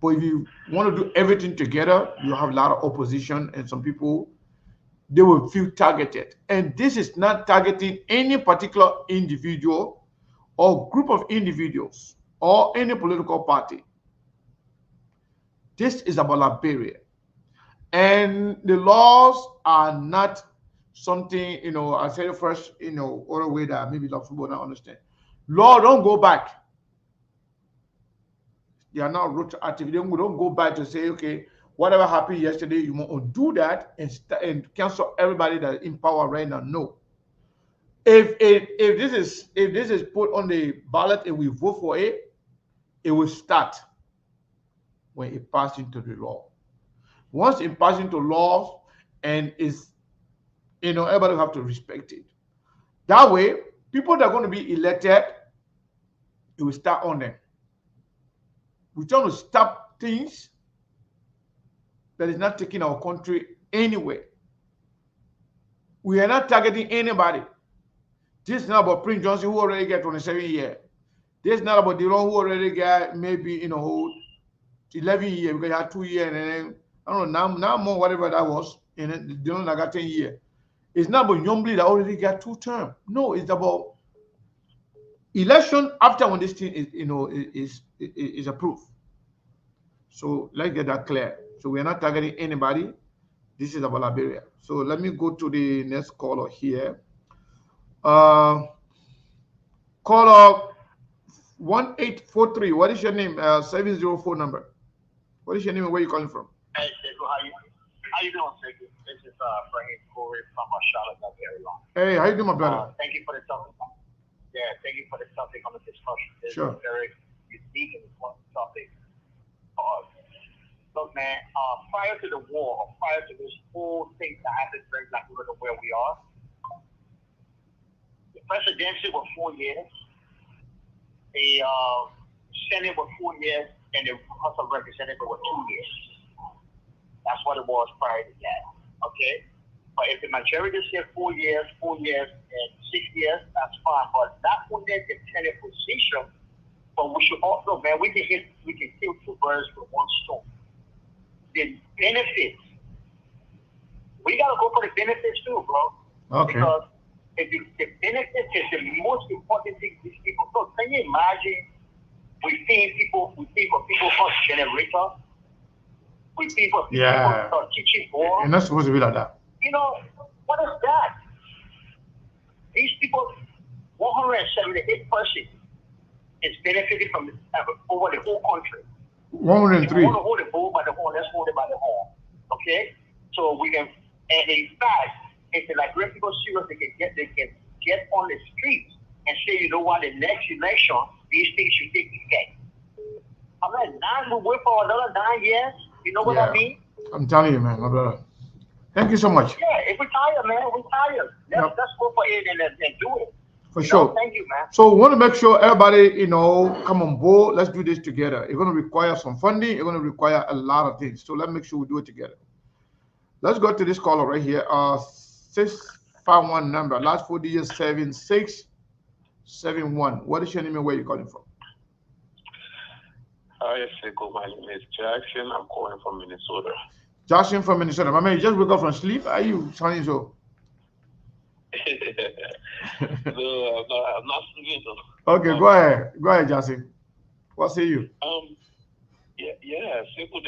But if you want to do everything together, you have a lot of opposition, and some people, they will feel targeted. And this is not targeting any particular individual or group of individuals or any political party. This is about Liberia. And the laws are not something, I said it first, other way that maybe some people don't understand. Law don't go back. They are not retroactive. We don't go back to say, okay, whatever happened yesterday, you want to do that and cancel everybody that is in power right now. No. If this is put on the ballot and we vote for it, it will start when it passes into the law. Once it passes into law and is, everybody have to respect it. That way, people that are going to be elected, it will start on them. We're trying to stop things that is not taking our country anywhere. We are not targeting anybody. This is not about Prince Johnson who already got 27 years. This is not about Dylan who already got maybe 11 years because he had 2 years and then I don't know now more whatever that was and then Dylan that got 10 years. It's not about Youngblade that already got 2 terms. No, it's about election after when this thing is approved. So let's get that clear. So we are not targeting anybody. This is about Liberia. So let me go to the next caller here. Caller 1843. What is your name? 704 number. What is your name and where you calling from? Hey, Sekou, how you doing, Sekou? This is Frank Corey from Charlotte, North Carolina. Hey, how you doing, my brother? Thank you for the topic. Yeah, thank you for the topic on the discussion. This Sure. is very unique and important topic. Look, man, prior to the war, or prior to this whole thing that happened, very black people to where we are, the presidency was 4 years, the Senate was 4 years, and the House of Representatives was 2 years. That's what it was prior to that. Okay? But if the majority said 4 years, and 6 years, that's fine. But not only the Senate position, but we should also, man, we can kill 2 birds with 1 stone. The benefits. We gotta go for the benefits too, bro. Okay. Because the benefits is the most important thing these people. So can you imagine we pay for people for generator, we pay for people for teaching board. You're not supposed to be like that. What is that? These people, 178 persons is benefiting from this over the whole country. 103. If you want to hold the bull by the horn, let's hold it by the horn. Okay? So we can, and in fact, if the Liberian people serious, they can get on the streets and say, you know what, the next election, these things should take effect. I'm like, we wait for another 9 years. You know what I mean? I'm telling you, man, my brother. Thank you so much. Yeah, if we're tired, man, we're tired. Let's go for it and do it. For sure. Thank you, man. So we want to make sure everybody, come on board. Let's do this together. It's going to require some funding. It's going to require a lot of things. So let's make sure we do it together. Let's go to this caller right here. 651 number. Last 4 digits 7671. What is your name and where are you calling from? Hi, Sekou. My name is Jackson. I'm calling from Minnesota. Jackson from Minnesota. My man, you just woke up from sleep. Are you sounding so? No, I'm not sleeping. Okay, go ahead. Go ahead, Jackson. What say you? Yeah. Sekou,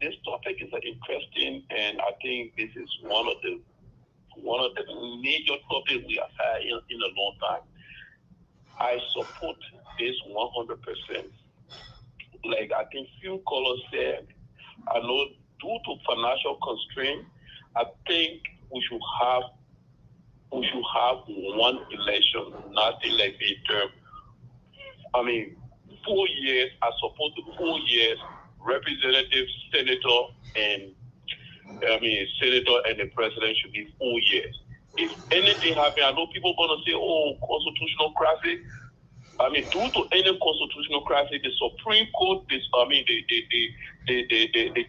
this topic is interesting, and I think this is one of the major topics we have had in a long time. I support this 100%. Like I think few callers said, I know due to financial constraint, I think we should have one election, nothing like a term. 4 years. I support the 4 years representative, senator, and the president should be 4 years. If anything happens, I know people are gonna say, "Oh, constitutional crisis." Due to any constitutional crisis, the Supreme Court, the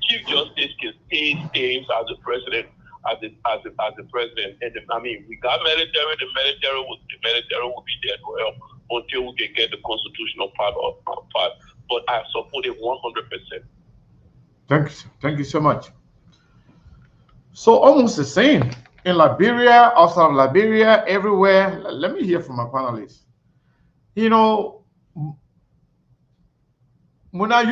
Chief Justice can stay as the president, as the president. And we got military. The military will be there to help until we can get the constitutional part. But I support it 100%. Thank you so much. So almost the same in Liberia, outside of Liberia, everywhere. Let me hear from my panelists. Muna,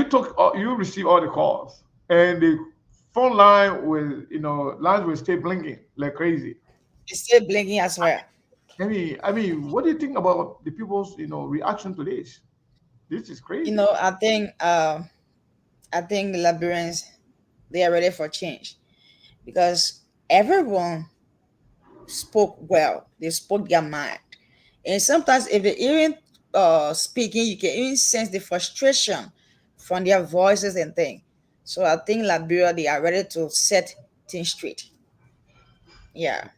you receive all the calls, and the phone line lines will stay blinking like crazy. It's still blinking as well. I mean, what do you think about the people's reaction to this? This is crazy. I think Liberians, they are ready for change because everyone spoke well. They spoke their mind, and sometimes if they even speaking, you can even sense the frustration from their voices and things. So I think Liberia, they are ready to set things straight. Yeah.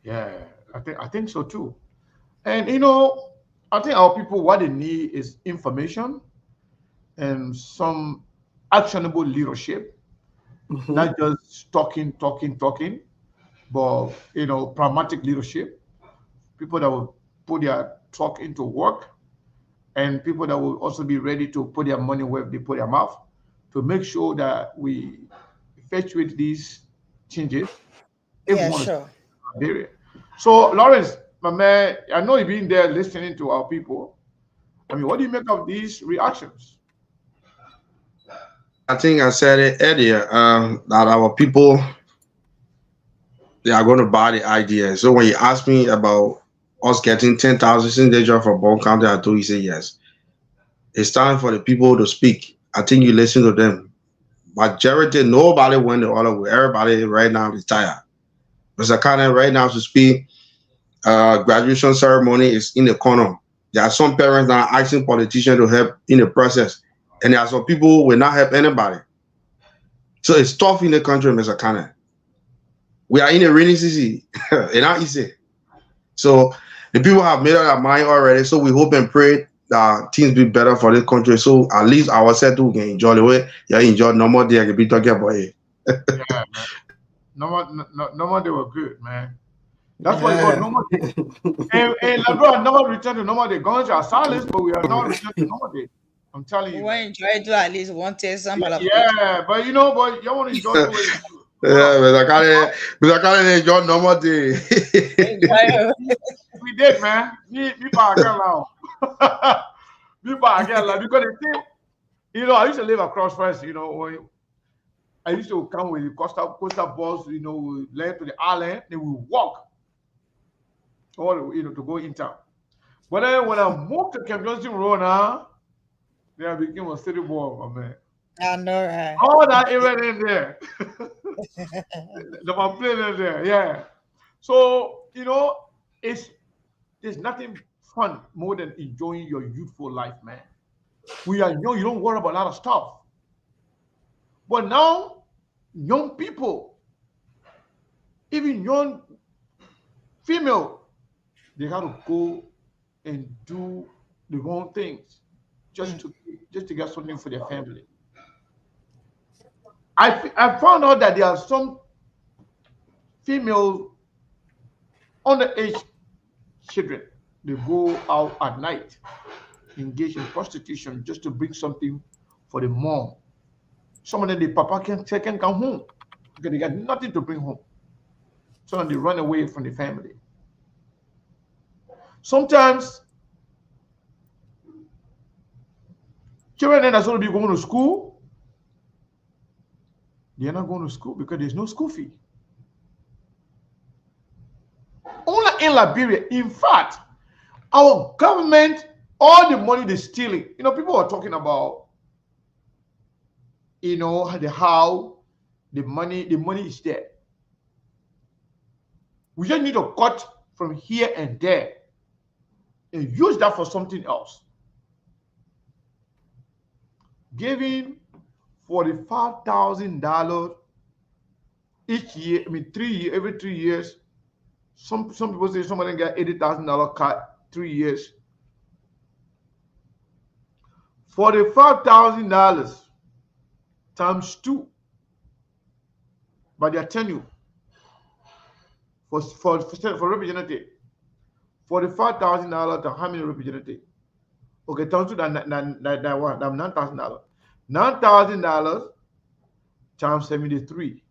Yeah, I think so too. And I think our people, what they need is information and some actionable leadership, not just talking, but pragmatic leadership. people that will put their truck into work, and people that will also be ready to put their money where they put their mouth to make sure that we effectuate these changes if we Yeah, want to sure. stay in Liberia. So, Lawrence, my man, I know you've been there listening to our people. I mean, what do you make of these reactions? I think I said it earlier that our people, they are going to buy the idea. So when you ask me about us getting 10,000 signature for Bone County, I told you say yes. It's time for the people to speak. I think you listen to them. Majority, nobody went the other way. Everybody right now is tired. Mr. Kanye right now to speak. Graduation ceremony is in the corner. There are some parents that are asking politicians to help in the process, and there are some people who will not help anybody. So it's tough in the country, Mr. Kanye. We are in a rainy season. It's not easy. So the people have made up their mind already. So we hope and pray that things be better for this country. So at least ourselves too can enjoy the way you enjoy normal day. I can be talking about it. Yeah, man. Normal, they were good, man. That's what you call normal day. And LeBron never returned to normal day. Guns are silenced, but we are not returned to normal day. I'm telling We you. want to enjoy to at least one taste some of it. Yeah, but you know, but you want to enjoy the way. Yeah, Mr. Kanye enjoy normal day. We did, man. Me back now. Me back like because they think, you know, I used to live across first, you know, when I used to come with the coastal bus, you know, we land to the island, then we walk all you know to go in town. But then when I moved to Camp Johnson Road now, then I became a city boy, my man. I know, right? All that even in there. The plane in there, yeah. So, you know, there's nothing fun more than enjoying your youthful life, man. We are young, you don't worry about a lot of stuff. But now, young people, even young female, they have to go and do the wrong things just to get something for their family. I found out that there are some female underage children. They go out at night, engage in prostitution just to bring something for the mom. Some of them, the papa can come home because they got nothing to bring home. So they run away from the family. Sometimes children that are supposed to be going to school, they're not going to school because there's no school fee. Only in Liberia, in fact, our government, all the money they're stealing, you know, people are talking about, you know, how the money is there. We just need to cut from here and there and use that for something else. Giving $45,000 each year, I mean every 3 years. Some people say some of them get $80,000 cut 3 years. $45,000 times 2 by their tenure for representative. $45,000 to how many representative? Okay, times 2 that one, that's $9,000. $9,000 times 73.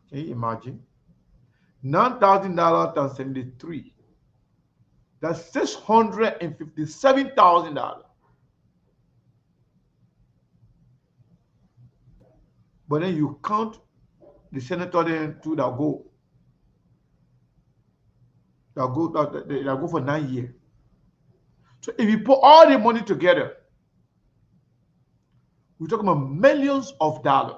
Can you imagine? $9,000 times 73. That's $657,000. But then you count the senator then to that go for 9 years. So if you put all the money together, we're talking about millions of dollars.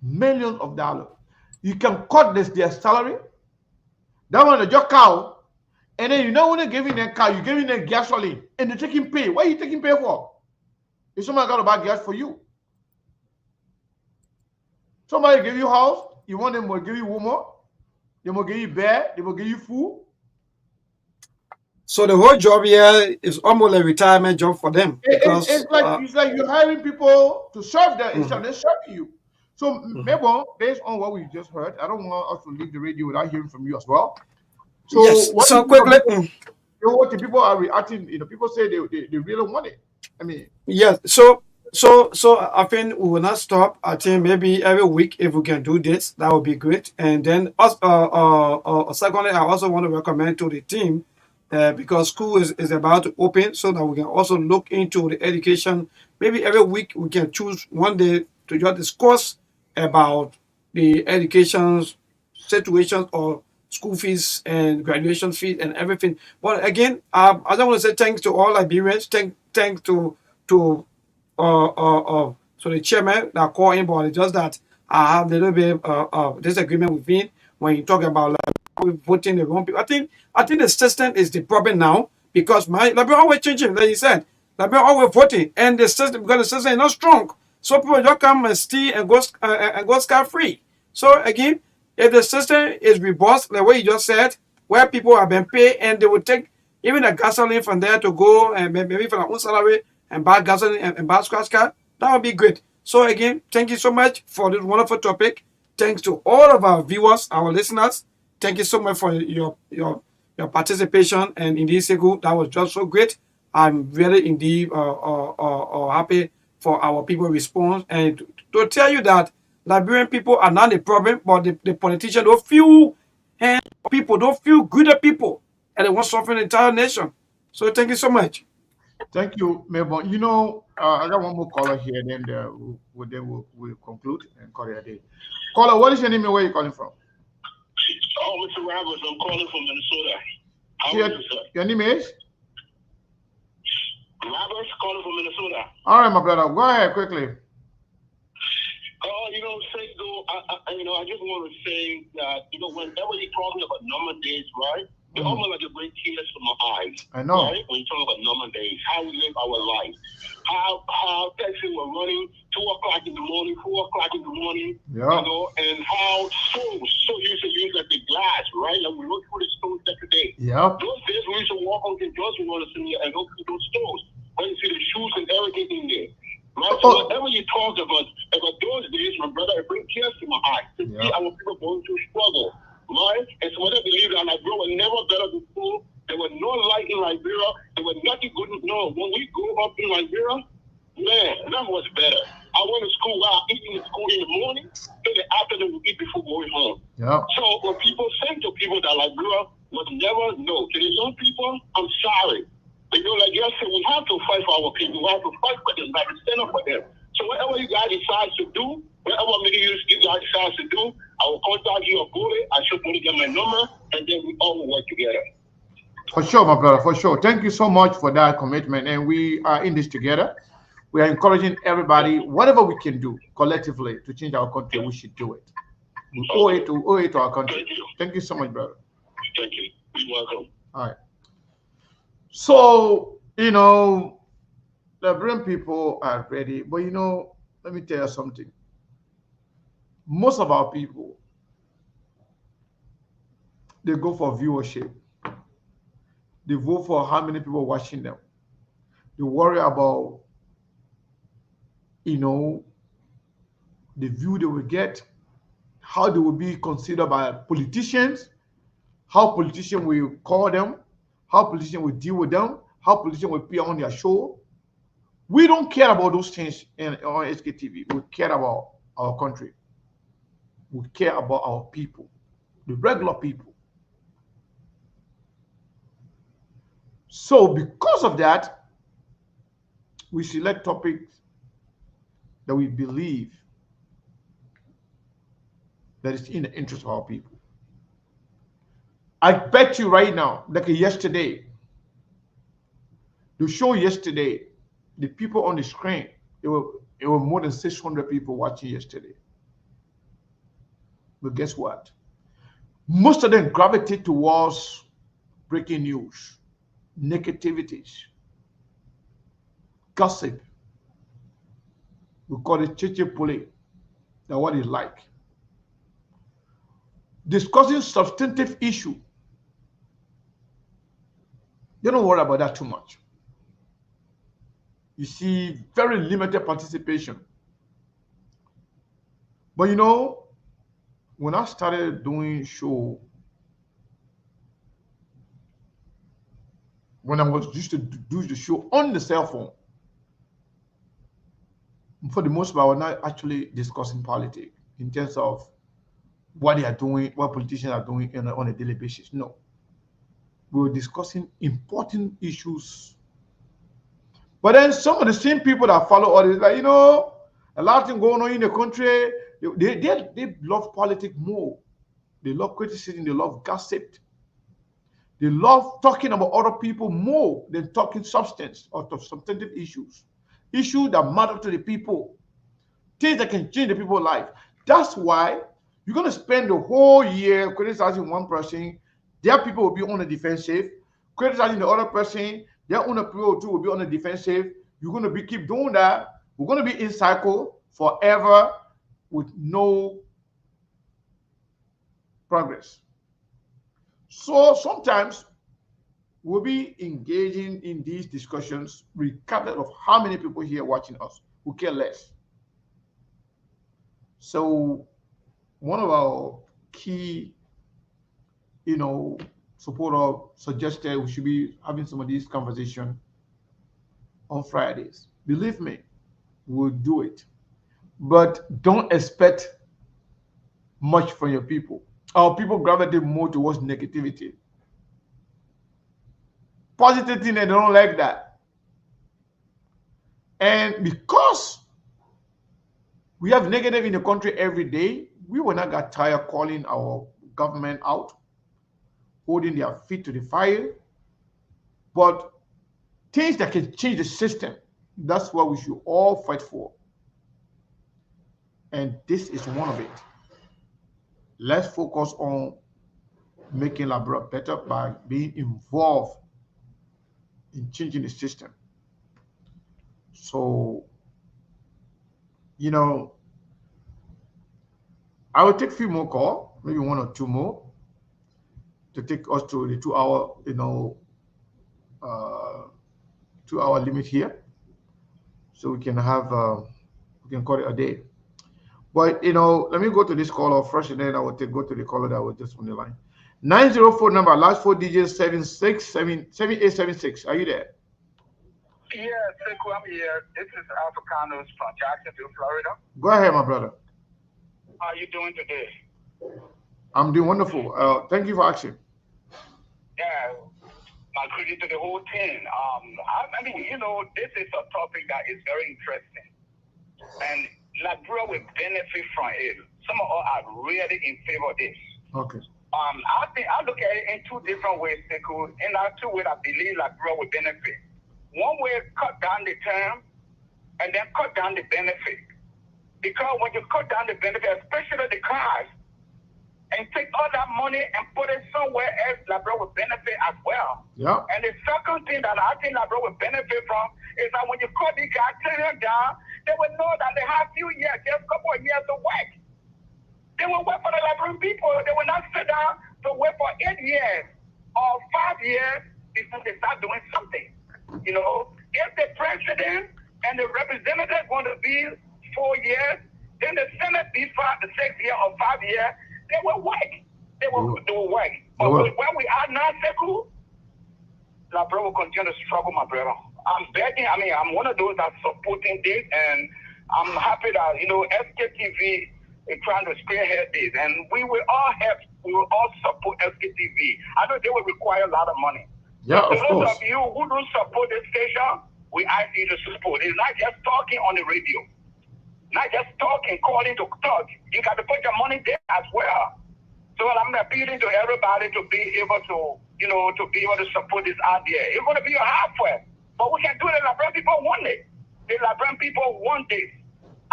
Millions of dollars. You can cut their salary. That one is your cow. And then you know when they're giving them car, you're giving them gasoline. And they're taking pay. What are you taking pay for? If somebody got to buy gas for you. Somebody give you house, you want them to give you woman, they will give you bed, they will give you food. So the whole job here is almost a retirement job for them. It's like you're hiring people to serve them instead of serving you. So, Mabel, based on what we just heard, I don't want us to leave the radio without hearing from you as well. So, Yes. what So quickly. what the people are reacting? People say they really want it. I mean, Yes. So I think we will not stop. I think maybe every week if we can do this, that would be great. And then secondly, I also want to recommend to the team because school is about to open, so that we can also look into the education. Maybe every week we can choose one day to just discuss about the education situations or school fees and graduation fees and everything. But again, I don't want to say thanks to all Liberians. Thanks to so the chairman that called in, but it's just that I have a little bit of disagreement with him when you talk about like voting the wrong people. I think the system is the problem now because my Liberia always changing, like you said. Liberia always voting and the system because the system is not strong. So people just come and steal and go scot free. So again, if the system is robust, the way you just said, where people have been paid and they will take even the gasoline from there to go and maybe for their own salary and buy gasoline and buy scratch card, that would be great. So again, thank you so much for this wonderful topic. Thanks to all of our viewers, our listeners. Thank you so much for your participation and indeed, Sekou, that was just so great. I'm really indeed happy for our people response and to tell you that Liberian people are not the problem, but the politicians don't feel and people don't feel good at people and they want to suffer the entire nation. So thank you so much. thank you, Mabel. I got one more caller here, then we'll conclude and call it a day. Caller, what is your name and where are you calling from? Oh, Mr. Roberts, I'm calling from Minnesota. How So are you, sir? your name is? Roberts, calling from Minnesota. All right, my brother. Go ahead quickly. I just want to say that, whenever you're talking about number days, right? It's almost like it brings tears from my eyes. I know. Right? When you talk about number days, how we live our life, how taxis were running 2 o'clock in the morning, 4 o'clock in the morning, Yeah. And how so used to use like the glass, right? Like we look through the stores every day. Yeah. Those days we used to walk on the grocery and go through those stores, where you see the shoes and everything in there. Right? So whenever you talk about those days, my brother, it brings tears to my eyes to see our people going through struggle. Right? And so when I believe that Liberia was never better before, there was no light in Liberia, there was nothing good. No, when we grew up in Liberia, man, that was better. I went to school while eating in school in the morning, in the afternoon we eat before going home. Yeah. So when people say to people that Liberia was never, no, to the young people, I'm sorry. But like yesterday, we have to fight for our people. We have to fight for them. We have to stand up for them. So whatever you guys decide to do, whatever meeting you guys decide to do, I will contact you or bullet. I should put get my number, and then we all will work together. For sure, my brother, for sure. Thank you so much for that commitment. And we are in this together. We are encouraging everybody, whatever we can do collectively to change our country, we should do it. We owe it to our country. Thank you so much, brother. Thank you. You're welcome. All right. So, the Liberian people are ready. But, let me tell you something. Most of our people, they go for viewership. They vote for how many people watching them. They worry about, the view they will get, how they will be considered by politicians, how politicians will call them, how politicians will deal with them, how politicians will appear on their show. We don't care about those things on SKTV. We care about our country. We care about our people, the regular people. So because of that, we select topics that we believe that is in the interest of our people. I bet you right now, like yesterday, the show yesterday, the people on the screen, it were more than 600 people watching yesterday. But guess what? Most of them gravitate towards breaking news, negativities, gossip. We call it chiche pule. That's what it's like. Discussing substantive issue. They don't worry about that too much. You see very limited participation. But you know, when I started doing show, when I was used to do the show on the cell phone, for the most part, we're not actually discussing politics in terms of what they are doing, what politicians are doing on a daily basis. No, we were discussing important issues. But then some of the same people that follow all this, like, you know, a lot of things going on in the country, they love politics more. They love criticism, they love gossip. They love talking about other people more than talking substance or substantive issues. Issues that matter to the people. Things that can change the people's life. That's why you're going to spend the whole year criticizing one person. Their people will be on the defensive. Criticizing the other person, their own people too will be on the defensive. You're going to keep doing that. We're going to be in cycle forever with no progress. So sometimes we'll be engaging in these discussions regardless of how many people here watching us. We care less. So one of our key, supporter suggested we should be having some of these conversations on Fridays. Believe me, we'll do it. But don't expect much from your people. Our people gravitate more towards negativity. Positive thing, they don't like that. And because we have negative in the country every day, we will not get tired calling our government out, holding their feet to the fire. But things that can change the system, that's what we should all fight for. And this is one of it. Let's focus on making Liberia better by being involved in changing the system. So, I will take a few more calls, maybe one or two more, to take us to the 2 hour, 2 hour limit here. So we can have, we can call it a day. But, let me go to this caller first, and then I will go to the caller that was just on the line. 904 number, last 4 digits, 7876. Are you there? Yeah, Sekou, I'm here. This is Africanos from Jacksonville, Florida. Go ahead, my brother. How are you doing today? I'm doing wonderful. Thank you for asking. Yeah, my credit to the whole team. I mean, this is a topic that is very interesting. And Liberia will benefit from it. Some of us are really in favor of this. Okay. I look at it in two different ways, Sekou. And there are two ways I believe Liberia will benefit. One way, cut down the term, and then cut down the benefit. Because when you cut down the benefit, especially the cars, and take all that money and put it somewhere else, Liberia will benefit as well. Yeah. And the second thing that I think Liberia will benefit from is that when you cut the guy tenure down, they will know that they have few years, just a couple of years to work. They will work for the Liberian people. They will not sit down to wait for 8 years or 5 years before they start doing something. If the president and the representative want to be 4 years, then the Senate be 6 years or 5 years, they will work. They will work. But where we are now, Sekou, Liberia will continue to struggle, my brother. I'm begging, I'm one of those that's supporting this, and I'm happy that, SKTV is trying to spearhead this, and we will all support SKTV. I know they will require a lot of money. Yeah, of those course. of you who don't support this station, we ask you to support. It's not just talking on the radio. Not just talking, calling to talk. You got to put your money there as well. So I'm appealing to everybody to be able to, to support this idea. It's going to be a hard work, but we can do it. The Liberian people want it. The Liberian people want this.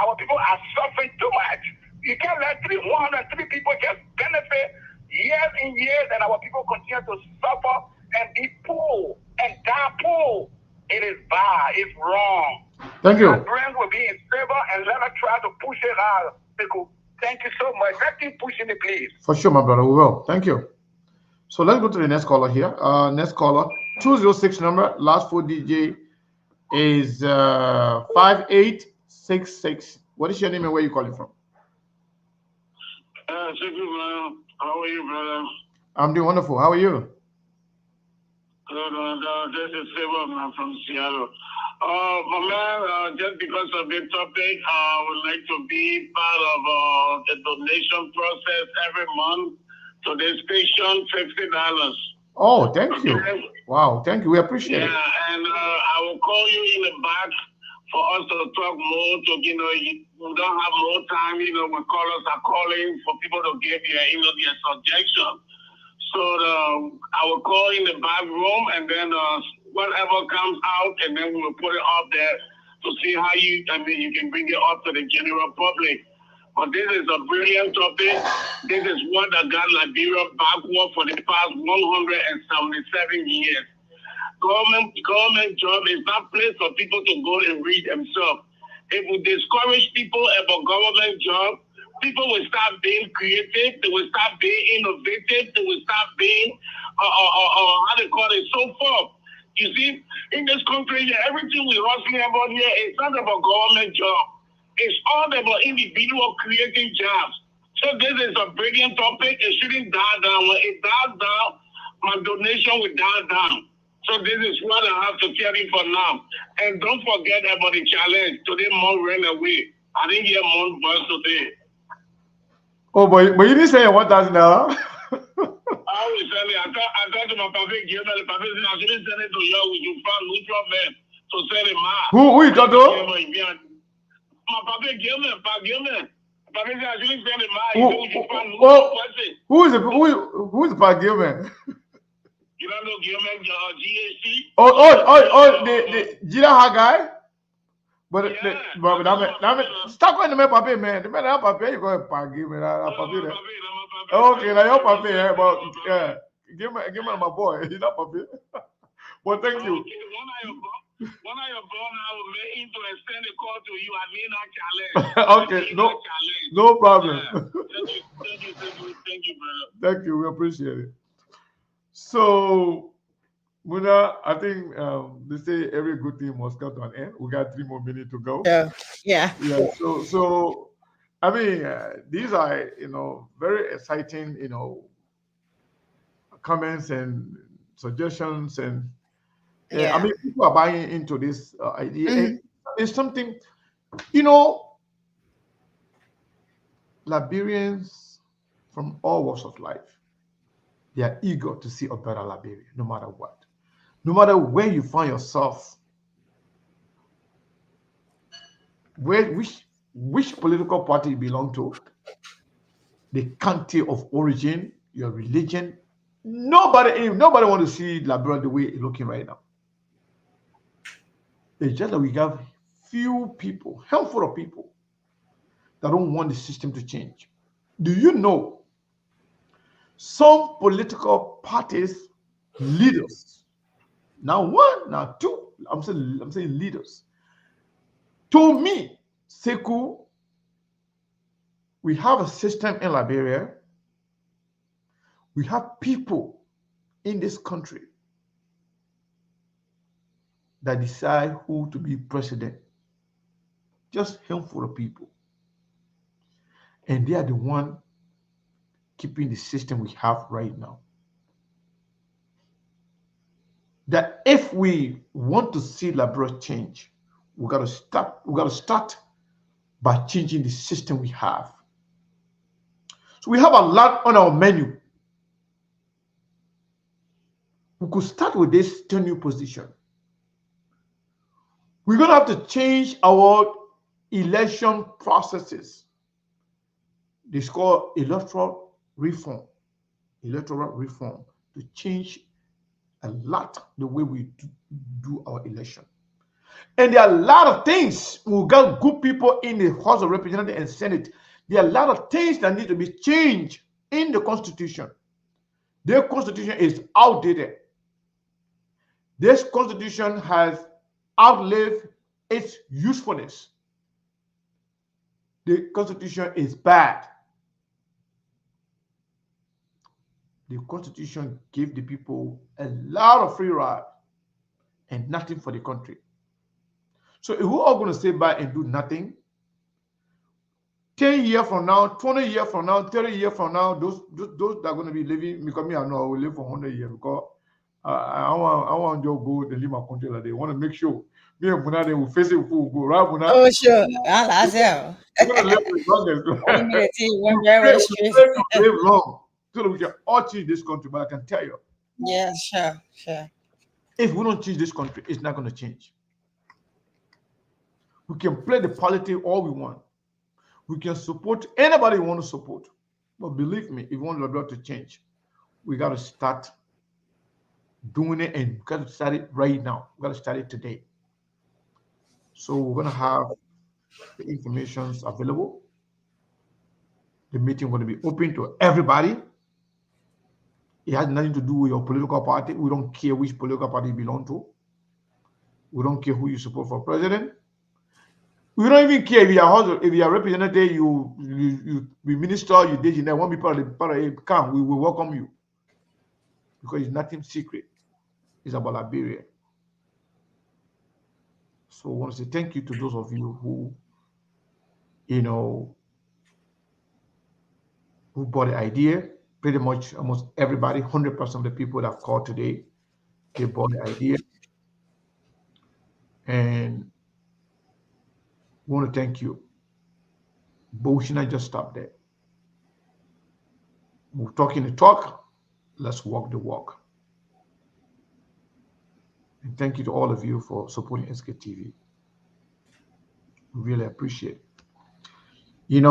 Our people are suffering too much. You can't let 103 people just benefit years and years, and our people continue to suffer and be poor and die poor. It is bad. It's wrong. Thank you. Liberians will be in favor, and let us try to push it out. Thank you so much. Let's keep pushing it, please. For sure, my brother. We will. Thank you. So let's go to the next caller here. Next caller, 206 number, last 4 DJ is 5866. What is your name and where you calling from? How are you, brother? I'm doing wonderful. How are you? Good. This is Silver Man from Seattle. My man, just because of the topic, I would like to be part of the donation process every month to this station, $50. Oh, thank you. Okay? Wow, thank you. We appreciate it. Yeah, and I will call you in the back for us to talk more. We don't have more time. When callers are calling for people to give their suggestion. So I will call in the back room, and then whatever comes out, and then we will put it up there to see how you can bring it up to the general public. But this is a brilliant topic. This is what got Liberia backward for the past 177 years. Government job is not place for people to go and read themselves. If we discourage people about government job, people will start being creative. They will start being innovative. They will start being, how they call it, so forth. You see, in this country, everything we're hustling about here is not about government job. It's all about individual creating jobs. So this is a brilliant topic. It shouldn't die down. When it dies down, my donation will die down. So this is what I have to tell you for now. And don't forget about the challenge. Today, Mom ran away. I didn't hear Mom voice today. Oh, but you didn't say $1,000. I always tell you, I thought to my papa, the papa said, I shouldn't send it to you. You found neutral man to send it ma. Who you talking to? My papa Gilman. Papa said, I shouldn't send it ma. You found neutral person. Who is Pat Gilman? You don't know Gilman, GHC? The Gila guy? But stop calling the man Papi, man. The man Papi, you go Pat Gilman. Papi. Okay, now you're Papi, but give me my boy. He's not Papi. But thank you. When I am born, I will make him to extend the call to you. I mean, I challenge. Okay, no problem. Thank you, brother. Thank you. We appreciate it. So, Muna, I think they say every good thing must come to an end. We got 3 more minutes to go. Yeah. So I mean, these are very exciting comments and suggestions, and I mean, people are buying into this idea. And it's something, Liberians from all walks of life, they are eager to see a better Liberia, no matter what. No matter where you find yourself, which political party you belong to, the country of origin, your religion, nobody want to see Liberia the way it's looking right now. It's just that we have handful of people that don't want the system to change. Do you know some political parties, leaders, now 1, now 2, I'm saying leaders, told me, Sekou, we have a system in Liberia. We have people in this country that decide who to be president. Just a handful of people. And they are the one keeping the system we have right now. That if we want to see Liberia change, we got to start by changing the system we have. So we have a lot on our menu. We could start with this tenure position. We're going to have to change our election processes. It's called electoral reform to change a lot the way we do our election. And there are a lot of things. We got good people in the House of Representatives and Senate. There are a lot of things that need to be changed in the Constitution. Their Constitution is outdated. This Constitution has outlived its usefulness. The Constitution is bad. The Constitution gave the people a lot of free ride and nothing for the country. So if we're all going to stay by and do nothing, 10 years from now, 20 years from now, 30 years from now, those that are going to be living, because me, I know I will live for 100 years because I want to go and leave my country like they want to make sure me and Buna will face it full go right Buna. Oh, sure. That's it. We're going to live the longest. One minute, one We very pray straight. to live long so that we can all change this country. But I can tell you, Yeah, sure. if we don't change this country, it's not going to change. We can play the politics all we want. We can support anybody we want to support. But believe me, if we want Liberia to change, we got to start doing it, and we got to start it right now. We got to start it today. So we're going to have the information available. The meeting going to be open to everybody. It has nothing to do with your political party. We don't care which political party you belong to. We don't care who you support for president. We don't even care if you are representative, you be minister, you did you want to be part of the camp, we will welcome you. Because it's nothing secret. It's about Liberia. So I want to say thank you to those of you who, who bought the idea. Pretty much almost everybody, 100% of the people that called today, they bought the idea. And we want to thank you. But we should not just stop there. We're talking the talk. Let's walk the walk. And thank you to all of you for supporting SKTV. We really appreciate it.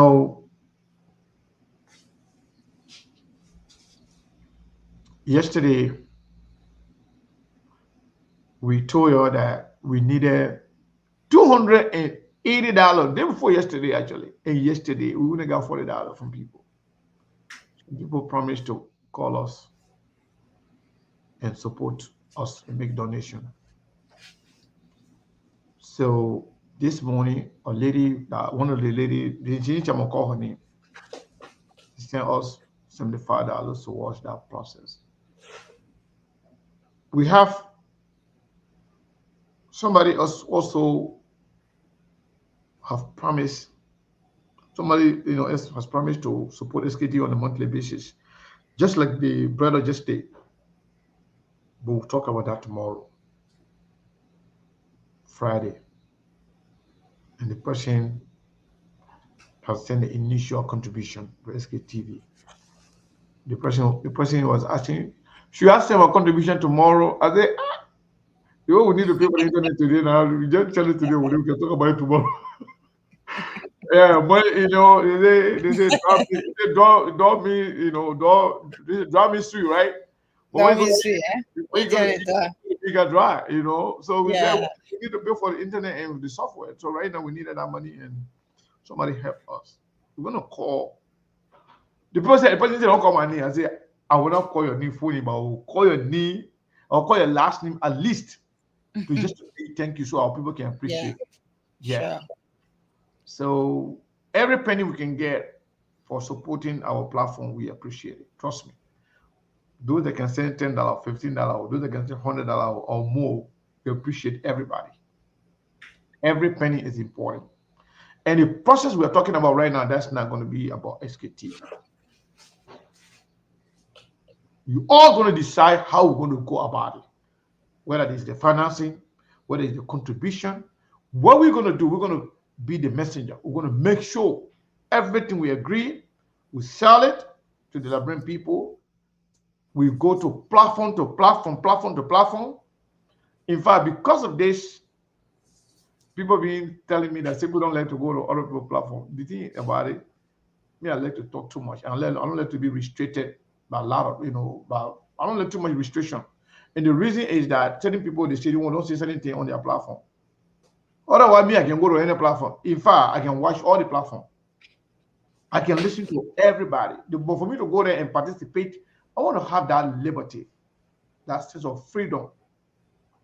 Yesterday, we told you that we needed $280. Day before yesterday, actually. And yesterday, we only got $40 from people. People promised to call us and support us and make donation. So this morning, a lady, one of the ladies, she didn't call her name. She sent us $75 to watch that process. We have somebody else also have promised. Somebody else has promised to support SKT on a monthly basis, just like the brother just did. But we'll talk about that tomorrow, Friday. And the person has sent the initial contribution to SKTV. The person was asking, should I send a contribution tomorrow? I said, we need to pay for the internet today now. We just tell it today, we can talk about it tomorrow. Yeah, but they say draw me sweet, right? Draw me sweet, We got dry, So we said we need to pay for the internet and the software. So right now we needed that money, and somebody help us. We're gonna call the person said, don't call my name. I say, I will not call your name phone, but I will call your name, I'll call your last name at least to just say thank you so our people can appreciate it. Yeah. Sure. So every penny we can get for supporting our platform, we appreciate it. Trust me. Those that can send $10, $15, or those that can send $100 or more, we appreciate everybody. Every penny is important. And the process we're talking about right now, that's not going to be about SKT. You're all going to decide how we're going to go about it. Whether it's the financing, whether it's the contribution. What we're going to do, we're going to be the messenger. We're going to make sure everything we agree, we sell it to the Liberian people. We go to platform to platform, platform to platform. In fact, because of this, people been telling me that people don't like to go to other people's platform. The thing about it, me, I like to talk too much. I don't like to be restricted by a lot of, but I don't like too much restriction. And the reason is that certain people, they say they don't say anything on their platform. Otherwise, me, I can go to any platform. In fact, I can watch all the platform. I can listen to everybody. But for me to go there and participate, I want to have that liberty, that sense of freedom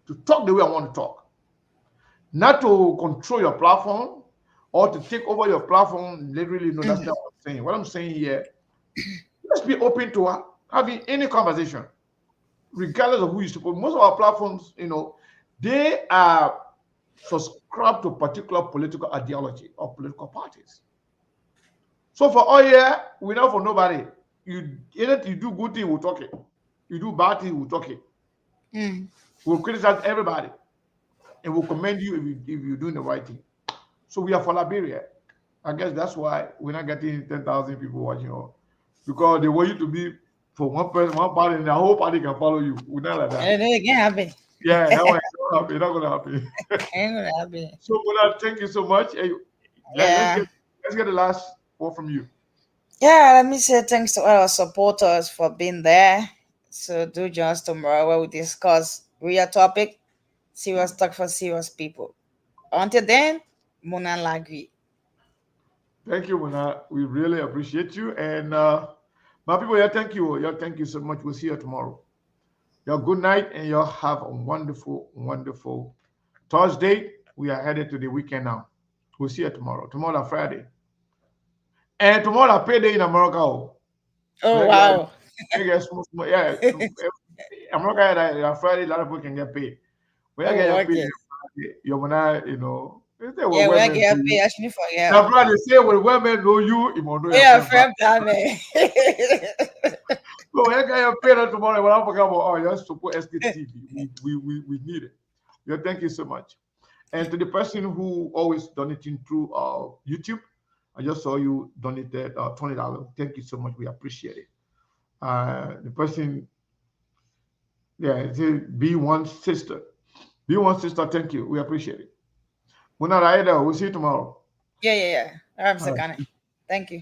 to talk the way I want to talk. Not to control your platform or to take over your platform. Literally, no, that's not what I'm saying. What I'm saying here, let's be open to having any conversation, regardless of who you support. Most of our platforms, they are subscribed to particular political ideology or political parties. So for all year, we not for nobody. You do good thing, we'll talk it. You do bad thing, we'll talk it. We'll criticize everybody, and we'll commend you if you're doing the right thing. So we are for Liberia. I guess that's why we're not getting 10,000 people watching us, because they want you to be for one person, one party, and the whole party can follow you. We're not like that. And it can't happen. Yeah, that one it's not gonna happen. Ain't gonna happen. So, Mona, thank you so much. Hey, Yeah. let's get the last word from you. Yeah, let me say thanks to our supporters for being there. So do join us tomorrow where we discuss real topic, serious talk for serious people. Until then, Mona Lagui. Thank you, Mona. We really appreciate you. And my people, yeah, thank you. Yeah, thank you so much. We'll see you tomorrow. Yeah, good night, and y'all have a wonderful, wonderful Thursday. We are headed to the weekend now. We'll see you tomorrow. Tomorrow, Friday. And tomorrow, payday in America. Oh, wow. Yeah, America had Friday, a lot of people can get paid. When I get Okay. paid, you're gonna, Yeah, when I get paid, actually for yeah. Now, brother, say when women know you, you know your Yeah, friend. friend, man. So when I get paid tomorrow, when I forget about yes, support SKTV, we need it. Yeah, thank you so much. And to the person who always donating through YouTube, I just saw you donated $20. Thank you so much. We appreciate it. The person, yeah, it's a B1 sister. B1 sister, thank you. We appreciate it. We're not either. We'll see you tomorrow. Yeah. I'm All right. Sakane. Thank you.